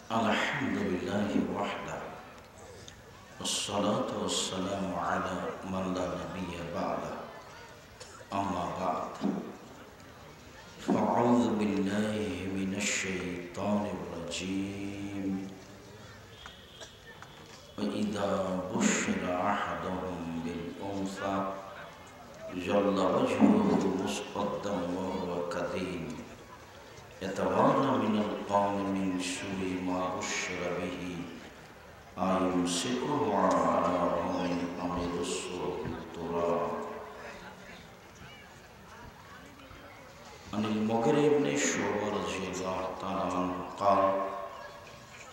الحمد لله وحده والصلاة والسلام على من لا نبي بعده أما بعد فأعوذ بالله من الشيطان الرجيم وإذا بشر أحدهم بالأنثى ظل وجهه مسودا وهو كظيم يتوارى من القوم من سوء ما بشر به أيمسكه على هون أم يدسه في التراب. عن المغيرة بن شعبة رضي الله تعالى عنه قال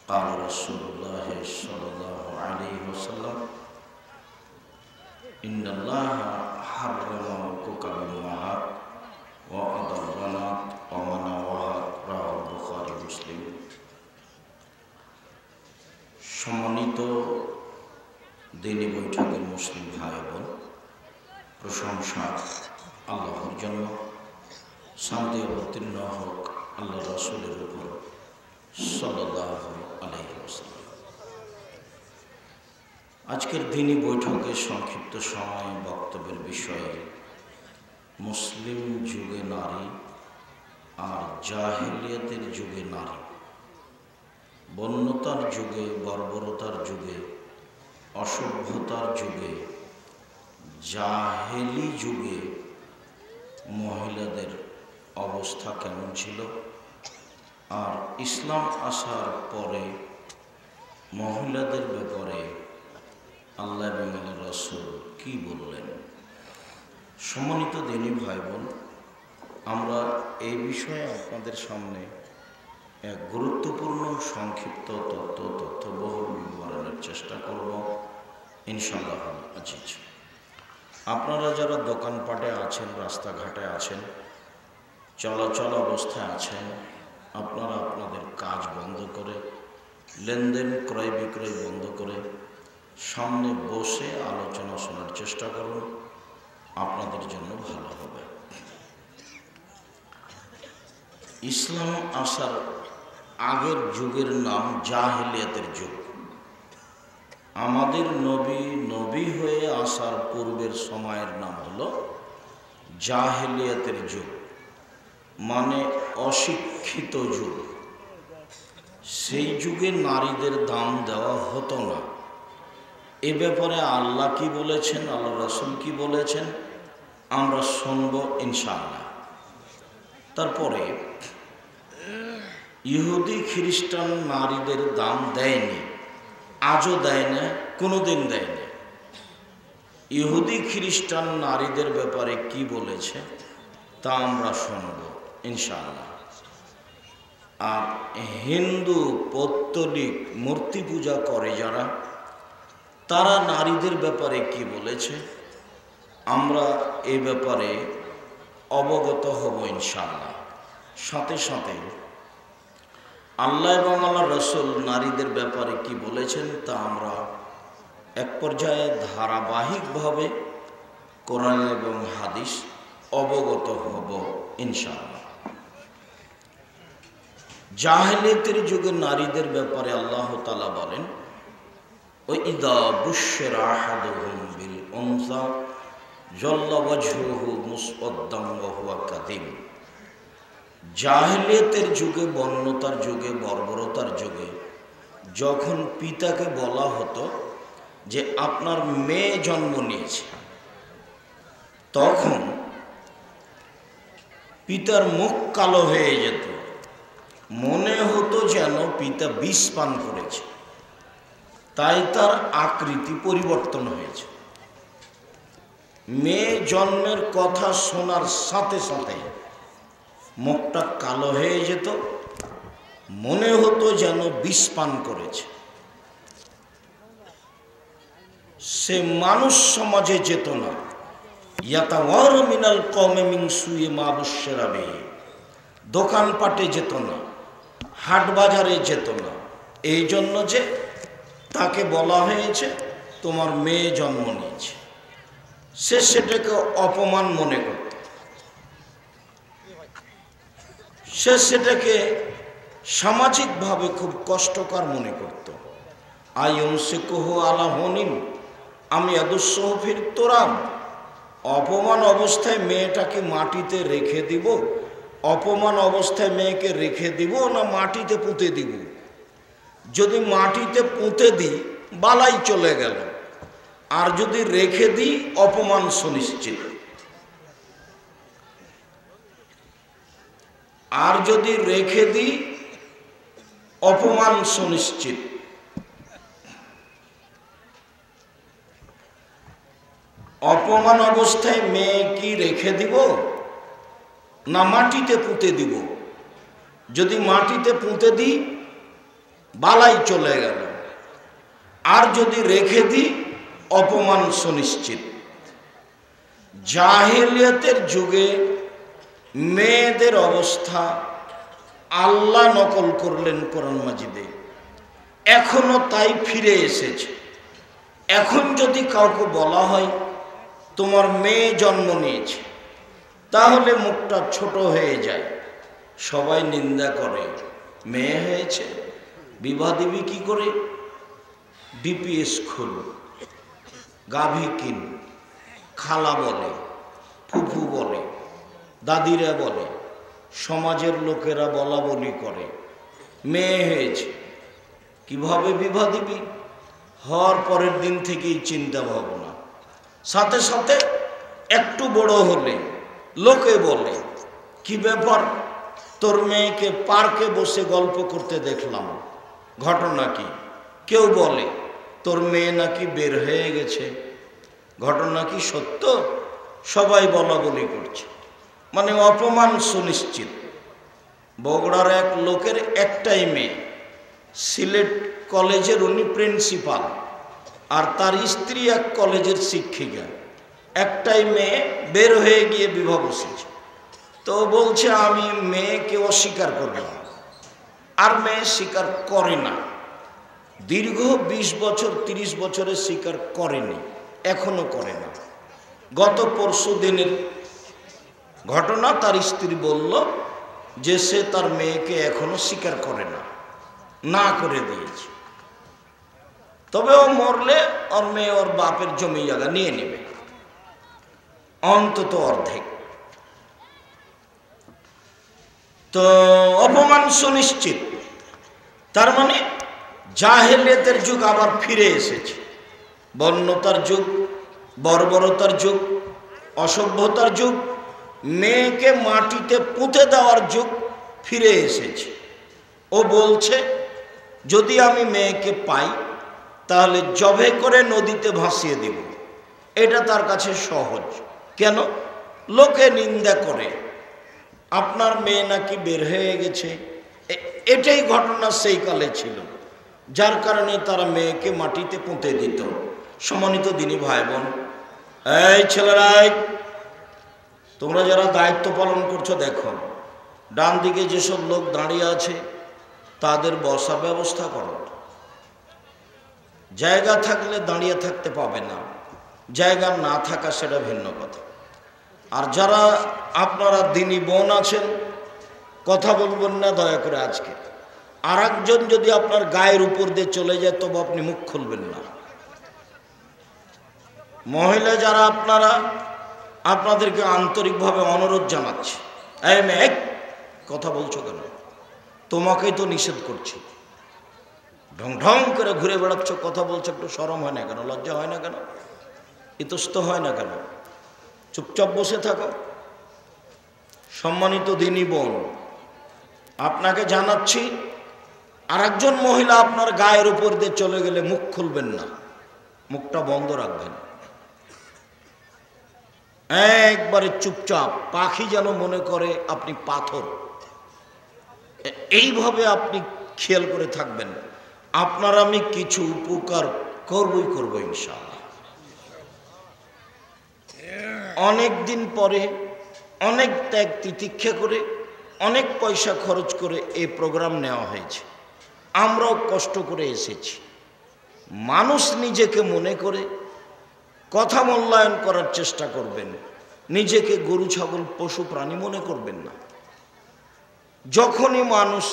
قال رسول الله صلى الله عليه وسلم إن الله حرم حقوق الأمهات وأضل البنات ومنعها رواه البخاري মুসলিম। সম্মানিত দিনী বৈঠকের মুসলিম ভাই বোন, প্রশংসা আল্লাহর জন্য, শান্তি অবতীর্ণ হোক আল্লাহ রাসূলের উপর সাল্লাল্লাহু আলাইহি ওয়াসাল্লাম। আজকের দিনী বৈঠকে সংক্ষিপ্ত সময় বক্তব্যের বিষয়ে মুসলিম যুগে নারী আর জাহেলিয়াতের যুগে নারী, বন্যতার যুগে, বর্বরতার যুগে, অসভ্যতার যুগে, জাহেলি যুগে মহিলাদের অবস্থা কেমন ছিল, আর ইসলাম আসার পরে মহিলাদের ব্যাপারে আল্লাহ এবং রাসূল কি বললেন। সম্মানিত দিনী ভাই বোন, আমরা এই বিষয়ে আপনাদের সামনে এক গুরুত্বপূর্ণ সংক্ষিপ্ত তথ্যবহুল বিবরণের চেষ্টা করব ইনশাআল্লাহ আজিজ। আপনারা যারা দোকানপাটে আছেন, রাস্তাঘাটে আছেন, চলাচল অবস্থায় আছেন, আপনারা আপনাদের কাজ বন্ধ করে, লেনদেন ক্রয় বিক্রয় বন্ধ করে সামনে বসে আলোচনা শোনার চেষ্টা করুন, আপনাদের জন্য ভালো হবে। ইসলাম আসার আগের যুগের নাম জাহেলিয়াতের যুগ। আমাদের নবী হয়ে আসার পূর্বের সময়ের নাম হলো জাহেলিয়াতের যুগ, মানে অশিক্ষিত যুগ। সেই যুগে নারীদের দাম দেওয়া হতো না। এ ব্যাপারে আল্লাহ কি বলেছেন, আল্লাহ রাসূল কি বলেছেন, আমরা শুনব ইনশাআল্লাহ। তারপরে ইহুদি খ্রিস্টান নারীদের দাম দেয়নি, আজও দেয় না, কোনোদিন দেয়নি। ইহুদি খ্রিস্টান নারীদের ব্যাপারে কি বলেছে তা আমরা শুনব ইনশাআল্লাহ। আর হিন্দু পৌত্তলিক মূর্তি পূজা করে যারা, তারা নারীদের ব্যাপারে কি বলেছে আমরা এই ব্যাপারে অবগত হব ইনশাআল্লাহ। সাথে সাথে আল্লাহ এবং আল্লাহ রাসূল নারীদের ব্যাপারে কি বলেছেন তা আমরা এক পর্যায়ে ধারাবাহিকভাবে কোরআন এবং হাদিস অবগত হব ইনশাআল্লাহ। জাহেলিয়াতের যুগে নারীদের ব্যাপারে আল্লাহ তাআলা বলেন, وَإِذَا بُشِّرَ أَحَدُهُم بِالْأُنثَىٰ ظَلَّ وَجْهُهُ مُسْوَدًّا وَهُوَ كَظِيمٌ। জাহেলিয়াতের যুগে, বন্যতার যুগে, বর্বরতার যুগে যখন পিতাকে বলা হতো যে আপনার মেয়ে জন্ম নিয়েছে, তখন পিতার মুখ কালো হয়ে যেত, মনে হতো যেন পিতা বিষ পান করেছে, তাই তার আকৃতি পরিবর্তন হয়েছে। মেয়ে জন্মের কথা শোনার সাথে সাথে মুখটা কালো হয়ে যেত, মনে হতো যেন বিষ পান করেছে। সে মানুষ সমাজে যেত না। ইয়াতাওয়ারা মিনাল কওমি মিন সুই মা বুশিরা বিহি, দোকানপাটে যেত না, হাট বাজারে যেত না, এই জন্য যে তাকে বলা হয়েছে তোমার মেয়ে জন্ম নিয়েছে। সে সেটাকে অপমান মনে করত, সে সেটাকে সামাজিকভাবে খুব কষ্টকর মনে করত। আইয়ুমসিকুহু আলা হুনিন আম ইয়াদুসসুহু ফিত তুরাব, অপমান অবস্থায় মেয়েটাকে মাটিতে রেখে দিব, অপমান অবস্থায় মেয়েকে রেখে দিব না মাটিতে পুঁতে দিব। যদি মাটিতে পুঁতে দিই বালাই চলে গেল, আর যদি রেখে দিই অপমান সুনিশ্চিত। আর যদি রেখে দিই অপমান সুনিশ্চিত। অপমান অবস্থায় মেয়ে কি রেখে দিব না মাটিতে পুঁতে দিব? যদি মাটিতে পুঁতে দিই বালাই চলে গেল, আর যদি রেখে দিই অপমান সুনিশ্চিত। জাহেলিয়াতের যুগে মেয়েদের অবস্থা আল্লাহ নকল করলেন কোরআন মাজিদে, এখনো তাই ফিরে এসেছে। এখন যদি কাউকে বলা হয় তোমার মেয়ে জন্ম নিয়েছে, তাহলে মুখটা ছোট হয়ে যায়, সবাই নিন্দা করে। মেয়ে হয়েছে, বিবাহ দিবি কি করে? ডিপিএস খুল, গাভী কিন, খালা বলে, ফুফু বলে, দাদিরা বলে, সমাজের লোকেরা বলা বলি করে। মেয়ে হয়েছে, কিভাবে বিবাহ দিবি? হওয়ার পরের দিন থেকেই চিন্তা ভাবনা। সাথে সাথে একটু বড় হলে লোকে বলে কি ব্যাপার, তোর মেয়েকে পার্কে বসে গল্প করতে দেখলাম, ঘটনা কি? কেউ বলে তোর মেয়ে নাকি বের হয়ে গেছে, ঘটনা কি সত্য? সবাই বলা বলি করছে, মানে অপমান সুনিশ্চিত। বগুড়ার এক লোকের একটাই মেয়ে, সিলেট কলেজের উনি প্রিন্সিপাল, আর তার স্ত্রী এক কলেজের শিক্ষিকা। একটাই মেয়ে, বের হয়ে গিয়ে বিবাহ বসেছে। তো বলছে আমি মেয়েকে অস্বীকার করলাম, আর মেয়ে স্বীকার করে না। দীর্ঘ 20 বছর 30 বছরে স্বীকার করেনি, এখনো করে না। গত পরশু দিনের ঘটনা, তার স্ত্রী বলল যে সে তার মেয়েকে এখনো স্বীকার করে না, না করে দিয়েছে। তবে ও মরলে ওর মেয়ে ওর বাপের জমি জায়গা নিয়ে নেবে, অন্তত অর্ধেক। তো অপমান সুনিশ্চিত, তার মানে জাহেলিয়াতের যুগ আবার ফিরে এসেছে। বন্যতার যুগ, বর্বরতার যুগ, অসভ্যতার যুগ, মেয়েকে মাটিতে পুঁতে দেওয়ার যুগ ফিরে এসেছে। ও বলছে যদি আমি মেয়েকে পাই তাহলে জবে করে নদীতে ভাসিয়ে দেব। এটা তার কাছে সহজ। কেন? লোকে নিন্দা করে আপনার মেয়ে নাকি বের হয়ে গেছে। এটাই ঘটনা সেই কালে ছিল, যার কারণে তারা মেয়েকে মাটিতে পুঁতে দিত। সম্মানিত দিনী ভাই বোন, এই ছেলেরাই, তোমরা যারা দায়িত্ব পালন করছো দেখো, ডান দিকে যেসব লোক দাঁড়িয়ে আছে তাদের বসার ব্যবস্থা করো। জায়গা থাকলে দাঁড়িয়ে থাকতে পাবে না, জায়গা না থাকা সেটা ভিন্ন কথা। আর যারা আপনারা দিনী বোন আছেন, কথা বলবেন না দয়া করে আজকে। আর একজন যদি আপনার গায়ের উপর দিয়ে চলে যায় তবে আপনি মুখ খুলবেন না। মহিলা যারা আপনারা, আপনাদেরকে আন্তরিকভাবে অনুরোধ জানাচ্ছি, এই মেয়ে কথা বলছো কেন? তোমাকেই তো নিষেধ করছি। ঢং ঢং করে ঘুরে বেড়াচ্ছ, কথা বলছো, একটু শরম হয় না কেন? লজ্জা হয় না কেন? ইতস্ত হয় না কেন? চুপচাপ বসে থাকো। সম্মানিত দিনী বোন, আপনাকে জানাচ্ছি, আর একজন মহিলা আপনার গায়ের উপর দিয়ে চলে গেলে মুখ খুলবেন না, মুখটা বন্ধ রাখবেন। একবারে চুপচাপ, পাখি যেন মনে করে আপনি পাথর। এইভাবে আপনি খেয়াল করে থাকবেন। আপনার আমি কিছু উপকার করবই করব ইনশাআল্লাহ। অনেক দিন পরে, অনেক ত্যাগ তিতিক্ষা করে, অনেক পয়সা খরচ করে এই প্রোগ্রাম নেওয়া হয়েছে। আমরাও কষ্ট করে এসেছি। মানুষ নিজেকে মনে করে কথা মূল্যায়ন করার চেষ্টা করবেন, নিজেকে গরু ছাগল পশু প্রাণী মনে করবেন না। যখনই মানুষ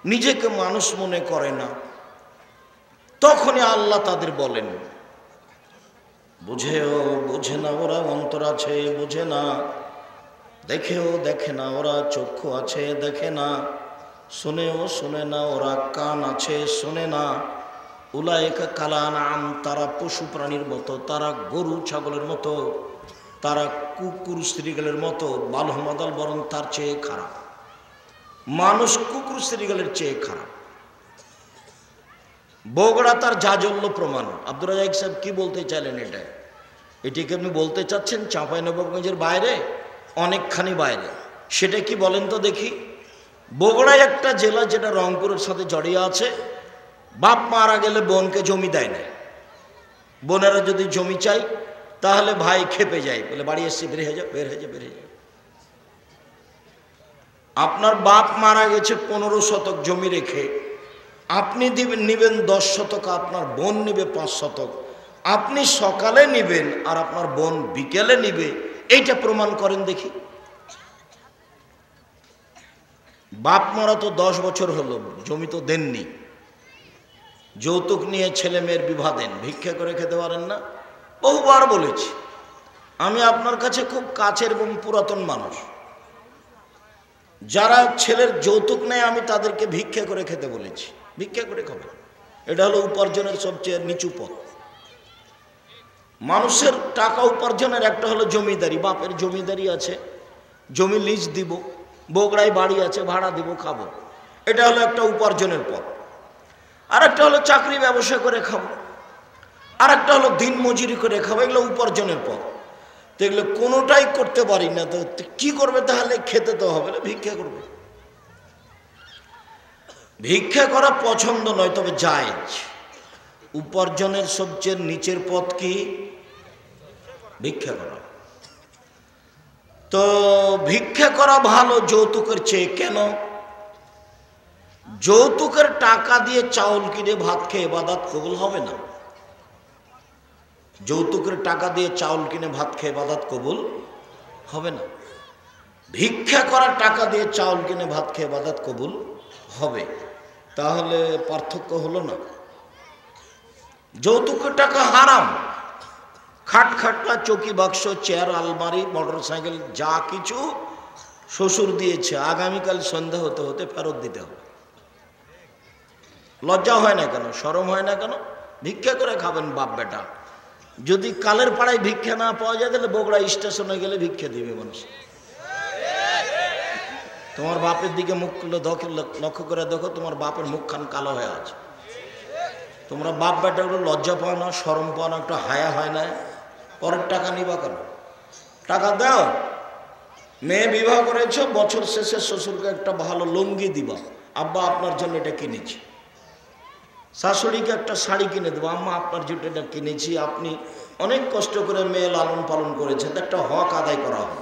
নিজেকে মানুষ মনে করে না, তখনই আল্লাহ তাদের বলেন, বোঝে না ওরা অন্তর আছে বোঝে না, দেখেও দেখে না ওরা চক্ষু আছে দেখে না, শোনেও শোনে না ওরা কান আছে শোনে না। উলায়েকা কালানাম, তারা পশু প্রাণীর মতো, তারা গরু ছাগলের মতো, তারা কুকুর শ্রীগালের মতো, বালহমাদাল, বরং তার চেয়ে খারাপ। মানুষ কুকুর শ্রীগালের চেয়ে খারাপ। বগুড়া তার জাজল্য প্রমাণ। আব্দুর রাজাক সাহেব কি বলতে চাইলেন? এটিকে আপনি বলতে চাচ্ছেন চাঁপাইনবাবগঞ্জের বাইরে, অনেকখানি বাইরে। সেটা কি বলেন তো দেখি। বগুড়ায় একটা জেলা যেটা রংপুরের সাথে জড়িয়ে আছে, বাপ মারা গেলে বোনকে জমি দেয় না। বোনেরা যদি জমি চাই তাহলে ভাই খেপে যায়, বলে বাড়ি এসছি বের হয়ে যাও, বের হয়ে যাও, বের হয়ে যাও। আপনার বাপ মারা গেছে 15 শতক জমি রেখে, আপনি নিবেন 10 শতক, আপনার বোন নিবে 5 শতক, আপনি সকালে নিবেন আর আপনার বোন বিকেলে নিবে, এইটা প্রমাণ করেন দেখি। বাপ মারা তো 10 বছর হলো, জমি তো দেননি, যৌতুক নিয়ে ছেলে মেয়ের বিবাহ দেন, ভিক্ষা করে খেতে পারেন না। বহুবার বলেছি, আমি আপনার কাছে খুব কাছের এবং পুরাতন মানুষ। যারা ছেলের যৌতুক নেয় আমি তাদেরকে ভিক্ষা করে খেতে বলেছি, ভিক্ষা করে খাবে। এটা হলো উপার্জনের সবচেয়ে নিচু পথ। মানুষের টাকা উপার্জনের একটা হলো জমিদারি, বাপের জমিদারি আছে, জমি লিজ দিব, বগুড়ায় বাড়ি আছে, ভাড়া দিব, খাবো, এটা হলো একটা উপার্জনের পথ। আর একটা হলো চাকরি ব্যবসা করে খাবো, আর একটা হলো দিন মজুরি করে খাবো, এগুলো উপার্জনের পথ। তো এগুলো কোনোটাই করতে পারি না, তো কি করবে? তাহলে খেতে তো হবে না, ভিক্ষা করবে। ভিক্ষা করা পছন্দ নয়, তবে জায়েজ। উপার্জনের সবচেয়ে নিচের পথ কি? ভিক্ষা করা। তো ভিক্ষা করা ভালো যৌতুকের চেয়ে। কেন? যৌতুকের টাকা দিয়ে চাউল কিনে ভাত খেয়ে ইবাদত কবুল হবে না। যৌতুকের টাকা দিয়ে চাউল কিনে ভাত খেয়ে ইবাদত কবুল হবে না। ভিক্ষা করার টাকা দিয়ে চাউল কিনে ভাত খেয়ে ইবাদত কবুল হবে। তাহলে পার্থক্য হলো না? যৌতুকের টাকা হারাম। খাট খাটলা, চৌকি, বাক্স, চেয়ার, আলমারি, মোটর সাইকেল, যা কিছু শ্বশুর দিয়েছে, আগামীকাল সন্ধ্যা হতে হতে ফেরত দিতে হবে। লজ্জা হয় না কেন? শরম হয় না কেন? ভিক্ষা করে খাবেন বাপ বেটা। যদি কালের পাড়ায় ভিক্ষা না পাওয়া যায় তাহলে বগুড়া স্টেশনে গেলে ভিক্ষা দিবে মানুষ। তোমার বাপের দিকে মুখ লক্ষ্য করে দেখো, তোমার বাপের মুখখান কালো হয়ে আছে। তোমরা বাপ বেটাগুলো লজ্জা পাও না, শরম পাও না, একটু হায়া হয় না? পরের টাকা নিবা কেন? টাকা দাও। মেয়ে বিবাহ করেছ, বছর শেষে শ্বশুরকে একটা ভালো লুঙ্গি দিবা, আব্বা আপনার জন্য এটা কিনেছি। শাশুড়িকে একটা শাড়ি কিনে দেবো, আম্মা আপনার জন্য এটা কিনেছি, আপনি অনেক কষ্ট করে মেয়ে লালন পালন করেছেন, একটা হক আদায় করা হবে।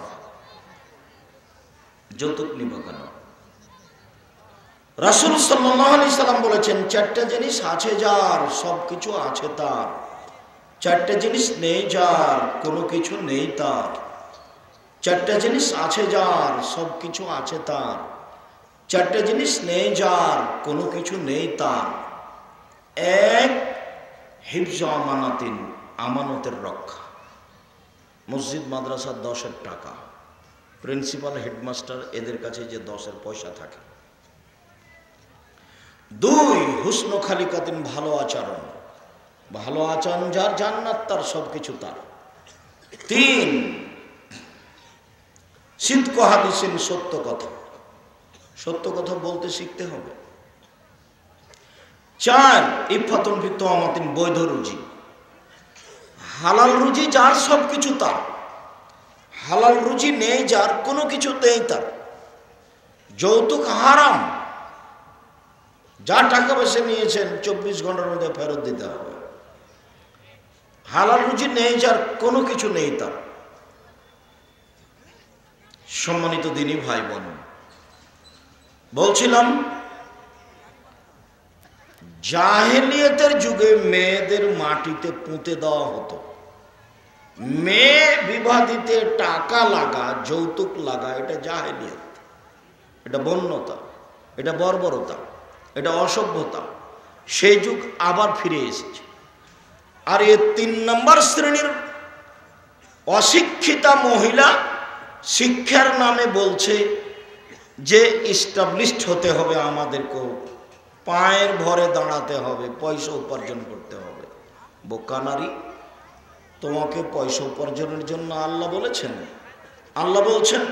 যৌতুক নিব কেন? রাসূল সাল্লাল্লাহু আলাইহি সাল্লাম বলেছেন, 4টা জিনিস আছে যার, সব কিছু আছে তার। 4টা জিনিস নেই যার, কোনো কিছু নেই তার। 4টা জিনিস আছে যার, সব কিছু আছে তার। 4টা জিনিস নেই যার, কোনো কিছু নেই তার। 1, হিফজ আমানাতিন, আমানতের রক্ষা। মসজিদ মাদ্রাসা 10-এর টাকা, প্রিন্সিপাল, হেডমাস্টার, এদের কাছে যে 10-এর পয়সা থাকে। 2, হুসন খালিকাতিন, ভালো আচরণ। ভালো আচরণ যার, জান্নাত তার, সব কিছু তার। 3, সিদক হাদিসিন, সত্য কথা। সত্য কথা বলতে শিখতে হবে। 4, ইফাতুন ফি তুমাতিন, বৈধ রুজি। হালাল রুজি যার, সব কিছু তার। হালাল রুজি নেই যার, কোনো কিছু নেই তার। যৌতুক হারাম। যা টাকা পয়সা নিয়েছেন 24 ঘন্টার মধ্যে ফেরত দিতে হবে। হালাল রুজি নেই যার, কোনো কিছু নেই তার। সম্মানিত দিনী ভাই বোন, বলছিলাম জাহেলিয়াতের যুগে মেয়েদের মাটিতে পুঁতে দেওয়া হতো। মেয়ে বিবাহ দিতে টাকা লাগা, যৌতুক লাগা, এটা জাহেলিয়াত, এটা বন্যতা, এটা বর্বরতা। এটা অসভ্যতা। সেই যুগ আবার ফিরে এসেছে। আর এই 3 নম্বর শ্রেণীর অশিক্ষিতা মহিলা শিক্ষার নামে বলছে যে ইস্টাবলিশড হতে হবে, আমাদেরকেও পায়ের ভরে দাঁড়াতে হবে, পয়সা উপার্জন করতে হবে। বোকা নারী, তোমাকে পয়সা উপার্জনের জন্য আল্লাহ বলেছেন? আল্লাহ বলছেন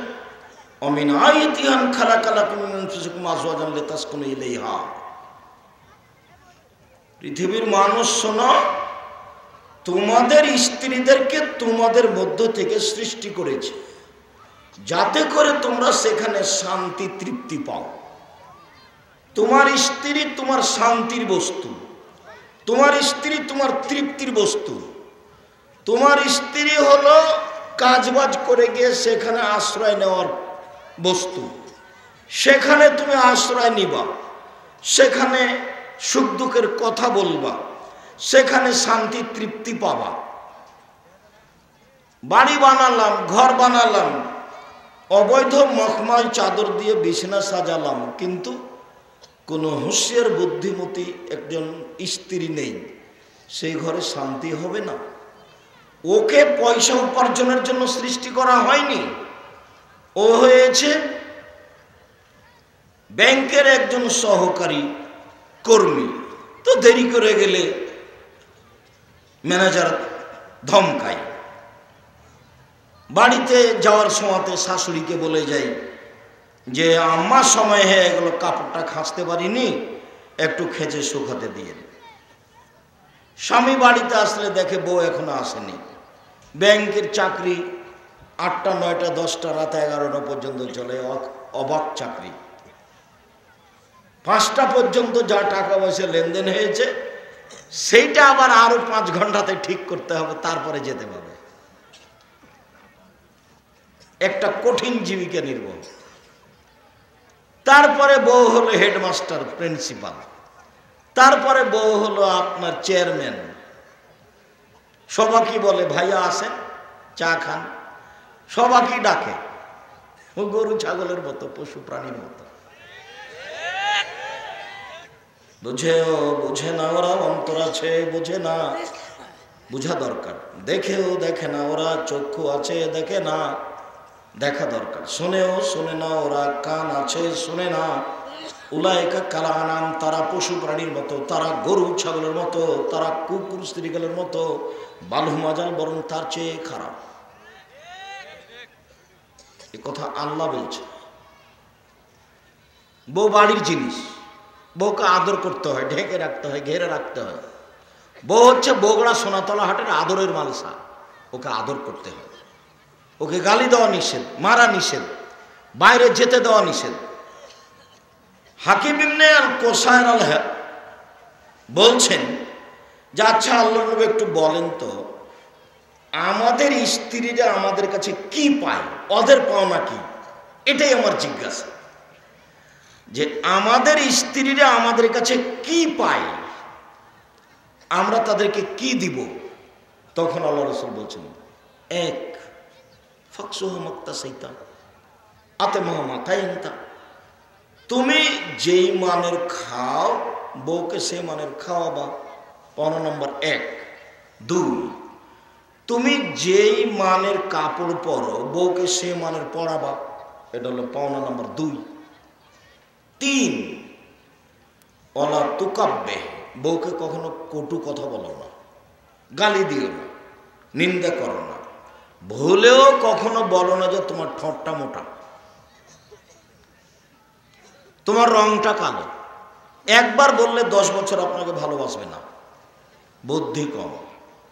অমিন আয়াতিহান খালাকালাকুম মিন আনফুসিকুম আজওয়াজান লিতাসকুনু ইলাইহা। পৃথিবীর মানুষ শোনো, তোমাদের স্ত্রীদেরকে তোমাদের মধ্য থেকে সৃষ্টি করেছে যাতে করে তোমরা সেখানে শান্তি তৃপ্তি পাও। তোমার স্ত্রী তোমার শান্তির বস্তু, তোমার স্ত্রী তোমার তৃপ্তির বস্তু। তোমার স্ত্রী হলো কাজবাজ করে গিয়ে সেখানে আশ্রয় নেওয়ার বস্তু। সেখানে তুমি আশ্রয় নিবা, সেখানে সুখ দুঃখের কথা বলবা, সেখানে শান্তি তৃপ্তি পাবা। বাড়ি বানালাম, ঘর বানালাম, অবৈধ মখমল চাদর দিয়ে বিছানা সাজালাম, কিন্তু কোনো হুঁশিয়ার বুদ্ধিমতী একজন স্ত্রী নেই, সেই ঘরে শান্তি হবে না। ওকে পয়সা উপার্জনের জন্য সৃষ্টি করা হয়নি, ও হয়েছে ব্যাংকের একজন সহকারী কর্মী। তো দেরি করে গেলে ম্যানেজার ধমকায়। বাড়িতে যাওয়ার সময়তে শাশুড়িকে বলে যাই যে আম্মা সময় হয়ে গেল, কাপড়টা খাঁচতে পারিনি, একটু খেঁচে শুকাতে দিয়ে। স্বামী বাড়িতে আসলে দেখে বউ এখনো আসেনি। ব্যাংকের চাকরি 8টা 9টা 10টা রাত 11টা পর্যন্ত চলে, অবাক চাকরি। 5টা পর্যন্ত যা টাকা পয়সা লেনদেন হয়েছে সেইটা আবার আরো 5 ঘন্টাতে ঠিক করতে হবে, তারপরে যেতে পারবে। একটা কঠিন জীবিকা নির্বাহ। তারপরে বউ হলো হেডমাস্টার, প্রিন্সিপাল। তারপরে বউ হলো আপনার চেয়ারম্যান। সবাইকে বলে ভাইয়া আসেন, চা খান, সবাইকে ডাকে। ও গরু ছাগলের মতো, পশু প্রাণীর মতো। বুঝেও বুঝে না ওরা, অন্তর আছে বোঝে না, বুঝা দরকার। দেখেও দেখে না ওরা, চক্ষু আছে দেখে না, দেখা দরকার। শোনেও শোনে না ওরা, কান আছে শোনে না। উলাইকা কাল আনাম, তারা পশু প্রাণীর মতো, তারা গরু ছাগলের মতো, তারা কুকুর স্ত্রীগুলোর মতো। বালহুম আযাল, বরং তার চেয়ে খারাপ। এ কথা আল্লাহ বলছে। বউ বাড়ির জিনিস, বউকে আদর করতে হয়, ঢেকে রাখতে হয়, ঘেরে রাখতে হয়। বউ হচ্ছে বগুড়া সোনাতলা হাটের আদরের মালসা, ওকে আদর করতে হয়। ওকে গালি দেওয়া নিষেধ, মারা নিষেধ, বাইরে যেতে দেওয়া নিষেধ। হাকিম ইবনে আল কোসাইর আল বলছেন যে আচ্ছা আল্লাহর নবী একটু বলেন তো, আমাদের স্ত্রীরা আমাদের কাছে কি পায়, ওদের পাওনা কি? এটাই আমার জিজ্ঞাসা, যে আমাদের স্ত্রীরা আমাদের কাছে কি পায়, আমরা তাদেরকে কি দিব? তখন আল্লাহ রাসূল বলছেন, এক তুমি যেই মানের খাও বউকে সেই মানের খাওয়াবা, পাওনা নম্বর 1। 2, তুমি যেই মানের কাপড় পরো বউকে সে মানের পরাবা, এটা হলো পাওনা নম্বর 2। 3, অলা তুকাব্বে, বউকে কখনো কটু কথা বলো না, গালি দিও না, নিন্দা করো না। ভুলেও কখনো বলো না যে তোমার ঠোঁটটা মোটা, তোমার রংটা কালো। একবার বললে 10 বছর আপনাকে ভালোবাসবে না। বুদ্ধি কম,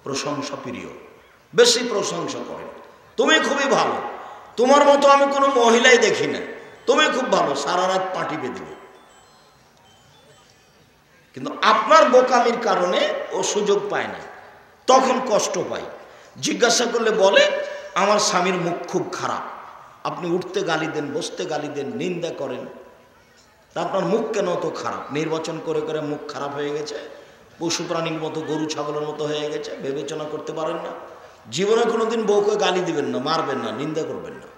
প্রশংসা প্রিয়, বেশি প্রশংসা করেন। তুমি খুবই ভালো, তোমার মতো আমি কোনো মহিলাই দেখি না, তুমি খুব ভালো, সারা রাত পাটি বেঁধে। কিন্তু আপনার বোকামির কারণে ও সুযোগ পায় না, তখন কষ্ট পায়। জিজ্ঞাসা করলে বলে আমার স্বামীর মুখ খুব খারাপ। আপনি উঠতে গালি দেন, বসতে গালি দেন, নিন্দা করেন, তা আপনার মুখ কেন তো খারাপ? নির্বাচন করে করে মুখ খারাপ হয়ে গেছে, পশু প্রাণীর মতো, গরু ছাগলের মতো হয়ে গেছে, বিবেচনা করতে পারেন না। জীবনে কোনোদিন বউকে গালি দিবেন না, মারবেন না, নিন্দা করবেন না।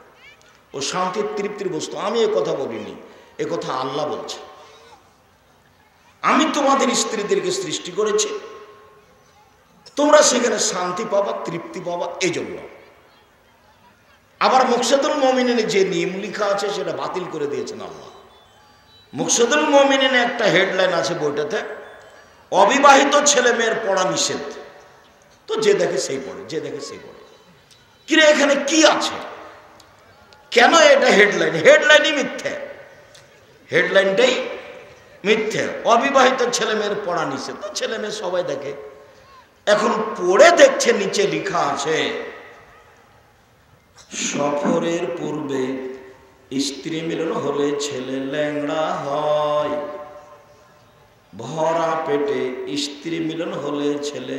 ও শান্তির তৃপ্তির বস্তু। আমি এ কথা বলিনি, এ কথা আল্লাহ বলছে। আমি তোমাদের স্ত্রীদেরকে সৃষ্টি করেছি, তোমরা সেখানে শান্তি পাবা, তৃপ্তি পাবা, এই জন্য। আবার মুকসাদুল মুমিনিনে যে নিয়ম লেখা আছে সেটা বাতিল করে দিয়েছেন আল্লাহ। মুকসাদুল মুমিনিনে একটা হেডলাইন আছে বইটাতে, অবিবাহিত ছেলে মেয়ের পড়া নিষেধ। তো যে দেখে সেই পড়ে, যে দেখে সেই পড়ে। কিরে এখানে কি আছে, কেন এটা হেডলাইন? হেডলাইনই মিথ্যে, হেডলাইনটাই মিথ্যে। অবিবাহিত ছেলে মেয়ের পড়া নিষেধ, তো ছেলে মেয়ে সবাই দেখে। এখন পড়ে দেখছে নিচে লেখা আছে, সফরের পূর্বে স্ত্রী মিলন হলে ছেলে ল্যাংড়া হয়, ভরা পেটে স্ত্রী মিলন হলে ছেলে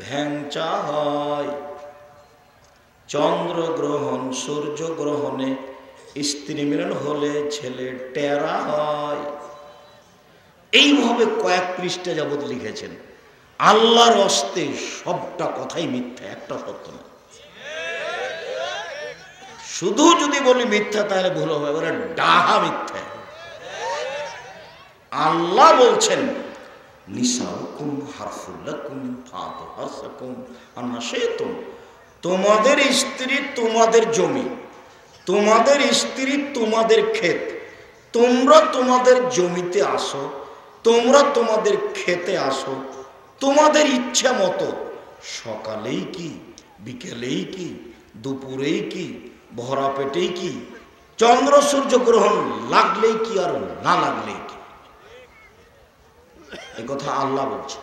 ভ্যাংচা হয়, চন্দ্রগ্রহণ সূর্য গ্রহণে স্ত্রী মিলন হলে ছেলে টেরা হয়। এইভাবে কয়েক পৃষ্ঠা যাবৎ লিখেছেন। আল্লাহর হস্তে সবটা কথাই মিথ্যা, একটা সত্য না। শুধু যদি বলি মিথ্যা তাহলে ভুল হবে, এবারে ডাহা মিথ্যা। আল্লাহ বলছেন নিসাউকুম হারফুল লাকুম ফাতু হারসাকুম আন্না শাইতুম, তোমাদের স্ত্রী তোমাদের জমি, তোমাদের স্ত্রী তোমাদের ক্ষেত, তোমরা তোমাদের জমিতে আসো, তোমরা তোমাদের খেতে আসো, তোমাদের ইচ্ছা মতো, সকালেই কি, বিকেলেই কি, দুপুরেই কি, ভরা পেটেই কি, চন্দ্র সূর্য গ্রহণ লাগলেই কি আর না লাগলেই কি। এই কথা আল্লাহ বলছে,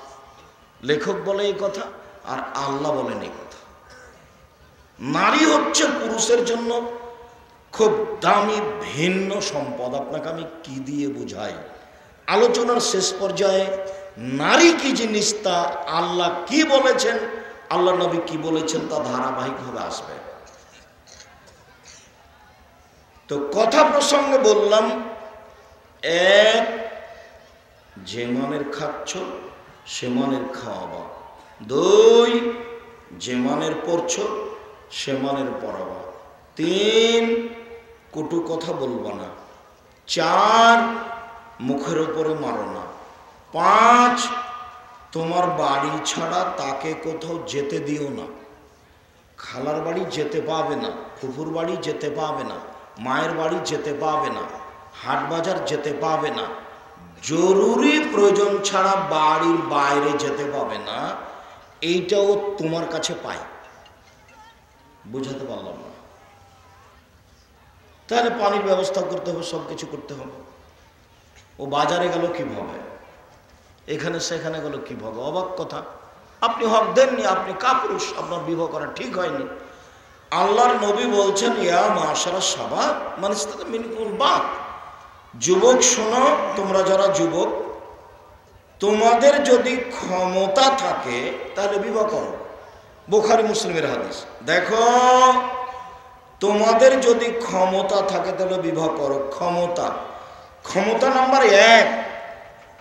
লেখক বলে এই কথা, আর আল্লাহ বলেন এই কথা। নারী হচ্ছে পুরুষের জন্য খুব দামি ভিন্ন সম্পদ। আপনাকে আমি কি দিয়ে বুঝাই? আলোচনার শেষ পর্যায়ে নারী কি জিনিস তা আল্লাহ কি বলেছেন, আল্লাহ নবী কি বলেছেন তা ধারাবাহিকভাবে আসবে। তো কথা প্রসঙ্গে বললাম, এক, যে মানের খাচ্ছ সে মানের খাওয়াবা। দুই, যে মানের পড়ছ সে মানের পড়াবা। তিন, কটু কথা বলবা না। চার, মুখের উপরে মারো না। পাঁচ, তোমার বাড়ি ছাড়া তাকে কোথাও যেতে দিও না। খালার বাড়ি যেতে পাবে না, ফুফুর বাড়ি যেতে পাবে না, মায়ের বাড়ি যেতে পাবে না, হাট বাজার যেতে পাবে না, জরুরি প্রয়োজন ছাড়া বাড়ির বাইরে যেতে পাবে না। এইটাও তোমার কাছে পাই। বুঝাতে পারলাম না? তাহলে পানির ব্যবস্থা করতে হবে, সব কিছু করতে হবে। ও বাজারে গেল কিভাবে, এখানে সেখানে গেল কিভাবে? অবাক কথা। আপনি হক দেননি, আপনি কাপুরুষ, আপনার বিবাহ করা ঠিক হয়নি। আল্লাহর নবী বলছেন, ইয়া মাশারা শাবাব মান ইসতাতা মিনকুমুল বাত, যুবক শোনো, তোমরা যারা যুবক, তোমাদের যদি ক্ষমতা থাকে তাহলে বিবাহ করো। বুখারী মুসলিমের হাদিস। দেখো, তোমাদের যদি ক্ষমতা থাকে তাহলে বিবাহ করো। ক্ষমতা, ক্ষমতা নাম্বার এক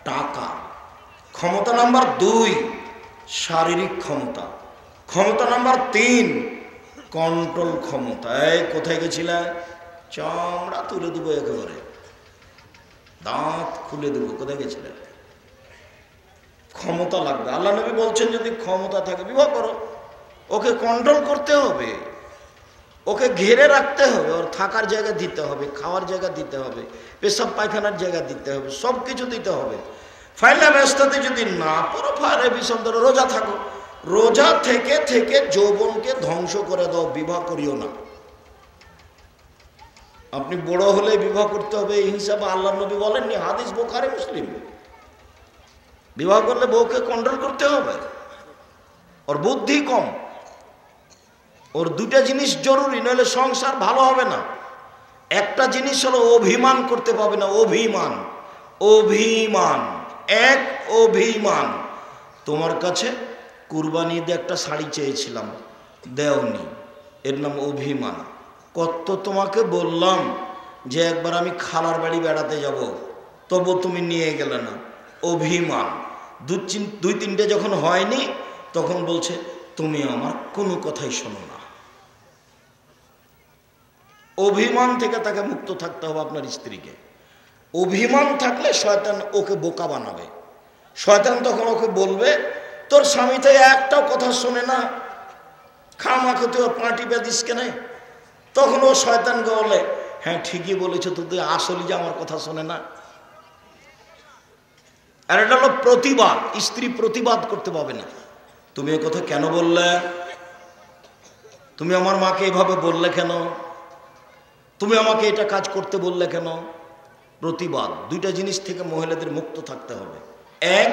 টাকা, ক্ষমতা নাম্বার দুই শারীরিক ক্ষমতা, ক্ষমতা নাম্বার তিন কন্ট্রোল ক্ষমতা। এই কোথায় গেছিলা? চামড়া তুলে দেবো, একেবারে দাঁত খুলে দেবো। কোথায় গেছিলে? ক্ষমতা লাগবে। আল্লাহ নবী বলছেন যদি ক্ষমতা থাকে বিবাহ করো। ওকে কন্ট্রোল করতে হবে, ওকে ঘিরে রাখতে হবে, ওর থাকার জায়গা দিতে হবে, খাওয়ার জায়গা দিতে হবে, পেশাব পায়খানার জায়গা দিতে হবে, সব কিছু দিতে হবে। ফাইলা ব্যস্তাতে যদি না পড়ো, ফায়ারে বিষম ধরো, রোজা থাকো। রোজা থেকে থেকে যৌবনকে ধ্বংস করে দাও, বিবাহ করিও না। আপনি বড় হলে বিবাহ করতে হবে এই হিসাবে আল্লাহ নবী বলেননি, হাদিস বুখারী মুসলিম। বিবাহ করলে বউকে কন্ট্রোল করতে হবে। ওর বুদ্ধি কম, ওর দুটা জিনিস জরুরি, নইলে সংসার ভালো হবে না। একটা জিনিস হলো অভিমান করতে পাবে না। অভিমান, অভিমান, এক অভিমান। তোমার কাছে কুরবানি ঈদে একটা শাড়ি চেয়েছিলাম, দেওনি, এর নাম অভিমান। কত তোমাকে বললাম যে একবার আমি খালার বাড়ি বেড়াতে যাব, তবু তুমি নিয়ে গেলে না। অভিমান। দুই তিনটে যখন হয়নি তখন বলছে তুমি আমার কোনো কথাই শোনো না। অভিমান থেকে তাকে মুক্ত থাকতে হবে আপনার স্ত্রীকে। অভিমান থাকলে শয়তান ওকে বোকা বানাবে। শয়তান তখন ওকে বলবে, তোর স্বামী তো একটাও কথা শোনে না, খামাখা তুই ওর পাঁটি বেঁধিস কেন? তখন ও শয়তানকে বলে, হ্যাঁ ঠিকই বলেছো, তুই আসলে যে আমার কথা শোনে না। আর এটা হলো প্রতিবাদ। স্ত্রী প্রতিবাদ করতে পারবে না, তুমি এ কথা কেন বললে, তুমি আমার মাকে এভাবে বললে কেন, তুমি আমাকে এটা কাজ করতে বললে কেন। প্রতিবাদ। দুইটা জিনিস থেকে মহিলাদের মুক্ত থাকতে হবে, এক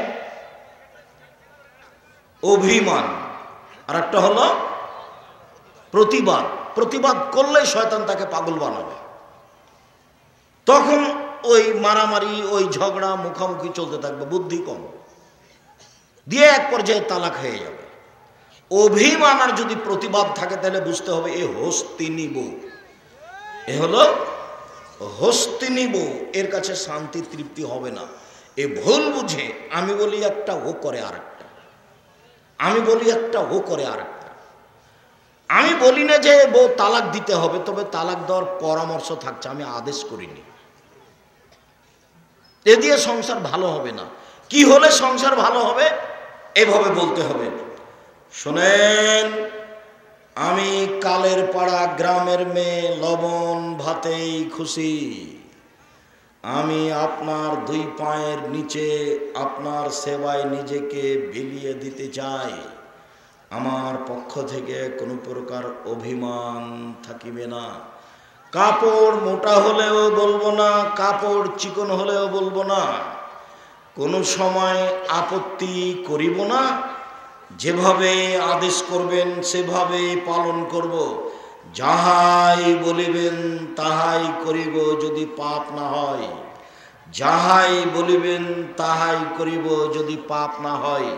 অভিমান, আর একটা হলো প্রতিবাদ। প্রতিবাদ করলে শয়তান তাকে পাগল বানাবে, তখন ওই মারামারি, ওই ঝগড়া, মুখামুখি চলতে থাকবে, বুদ্ধি কম দিয়ে এক পর্যায়ে তালাক হয়ে যাবে। অভিমান আর যদি প্রতিবাদ থাকে তাহলে বুঝতে হবে এ হস্তিনী বউ, এ হলো হস্তিনী বউ, এর কাছে শান্তি তৃপ্তি হবে না। এ ভুল বুঝে আমি বলি একটা, ও করে আরেকটা, আমি বলি একটা, ও করে আরেকটা। আমি বলি না যে বউ তালাক দিতে হবে, তবে তালাক দেওয়ার পরামর্শ থাকছে, আমি আদেশ করিনি। এ দিয়ে সংসার ভালো হবে না। কি হলে সংসার ভালো হবে? এভাবে বলতে হবে, শোনেন, আমি কালের পাড়া গ্রামের মেয়ে, লবণ ভাতেই খুশি। আমি আপনার দুই পায়ের নিচে আপনার সেবায় নিজেকে বিলিয়ে দিতে চাই। আমার পক্ষ থেকে কোনো প্রকার অভিমান থাকিবে না। কাপড় মোটা হলেও বলবো না, কাপড় চিকন হলেও বলবো না, কোনো সময় আপত্তি করিব না। যেভাবে আদেশ করবেন সেভাবে পালন করব। যাহাই বলিবেন তাহাই করিব, যদি পাপ না হয়। যাহাই বলিবেন তাহাই করিব, যদি পাপ না হয়।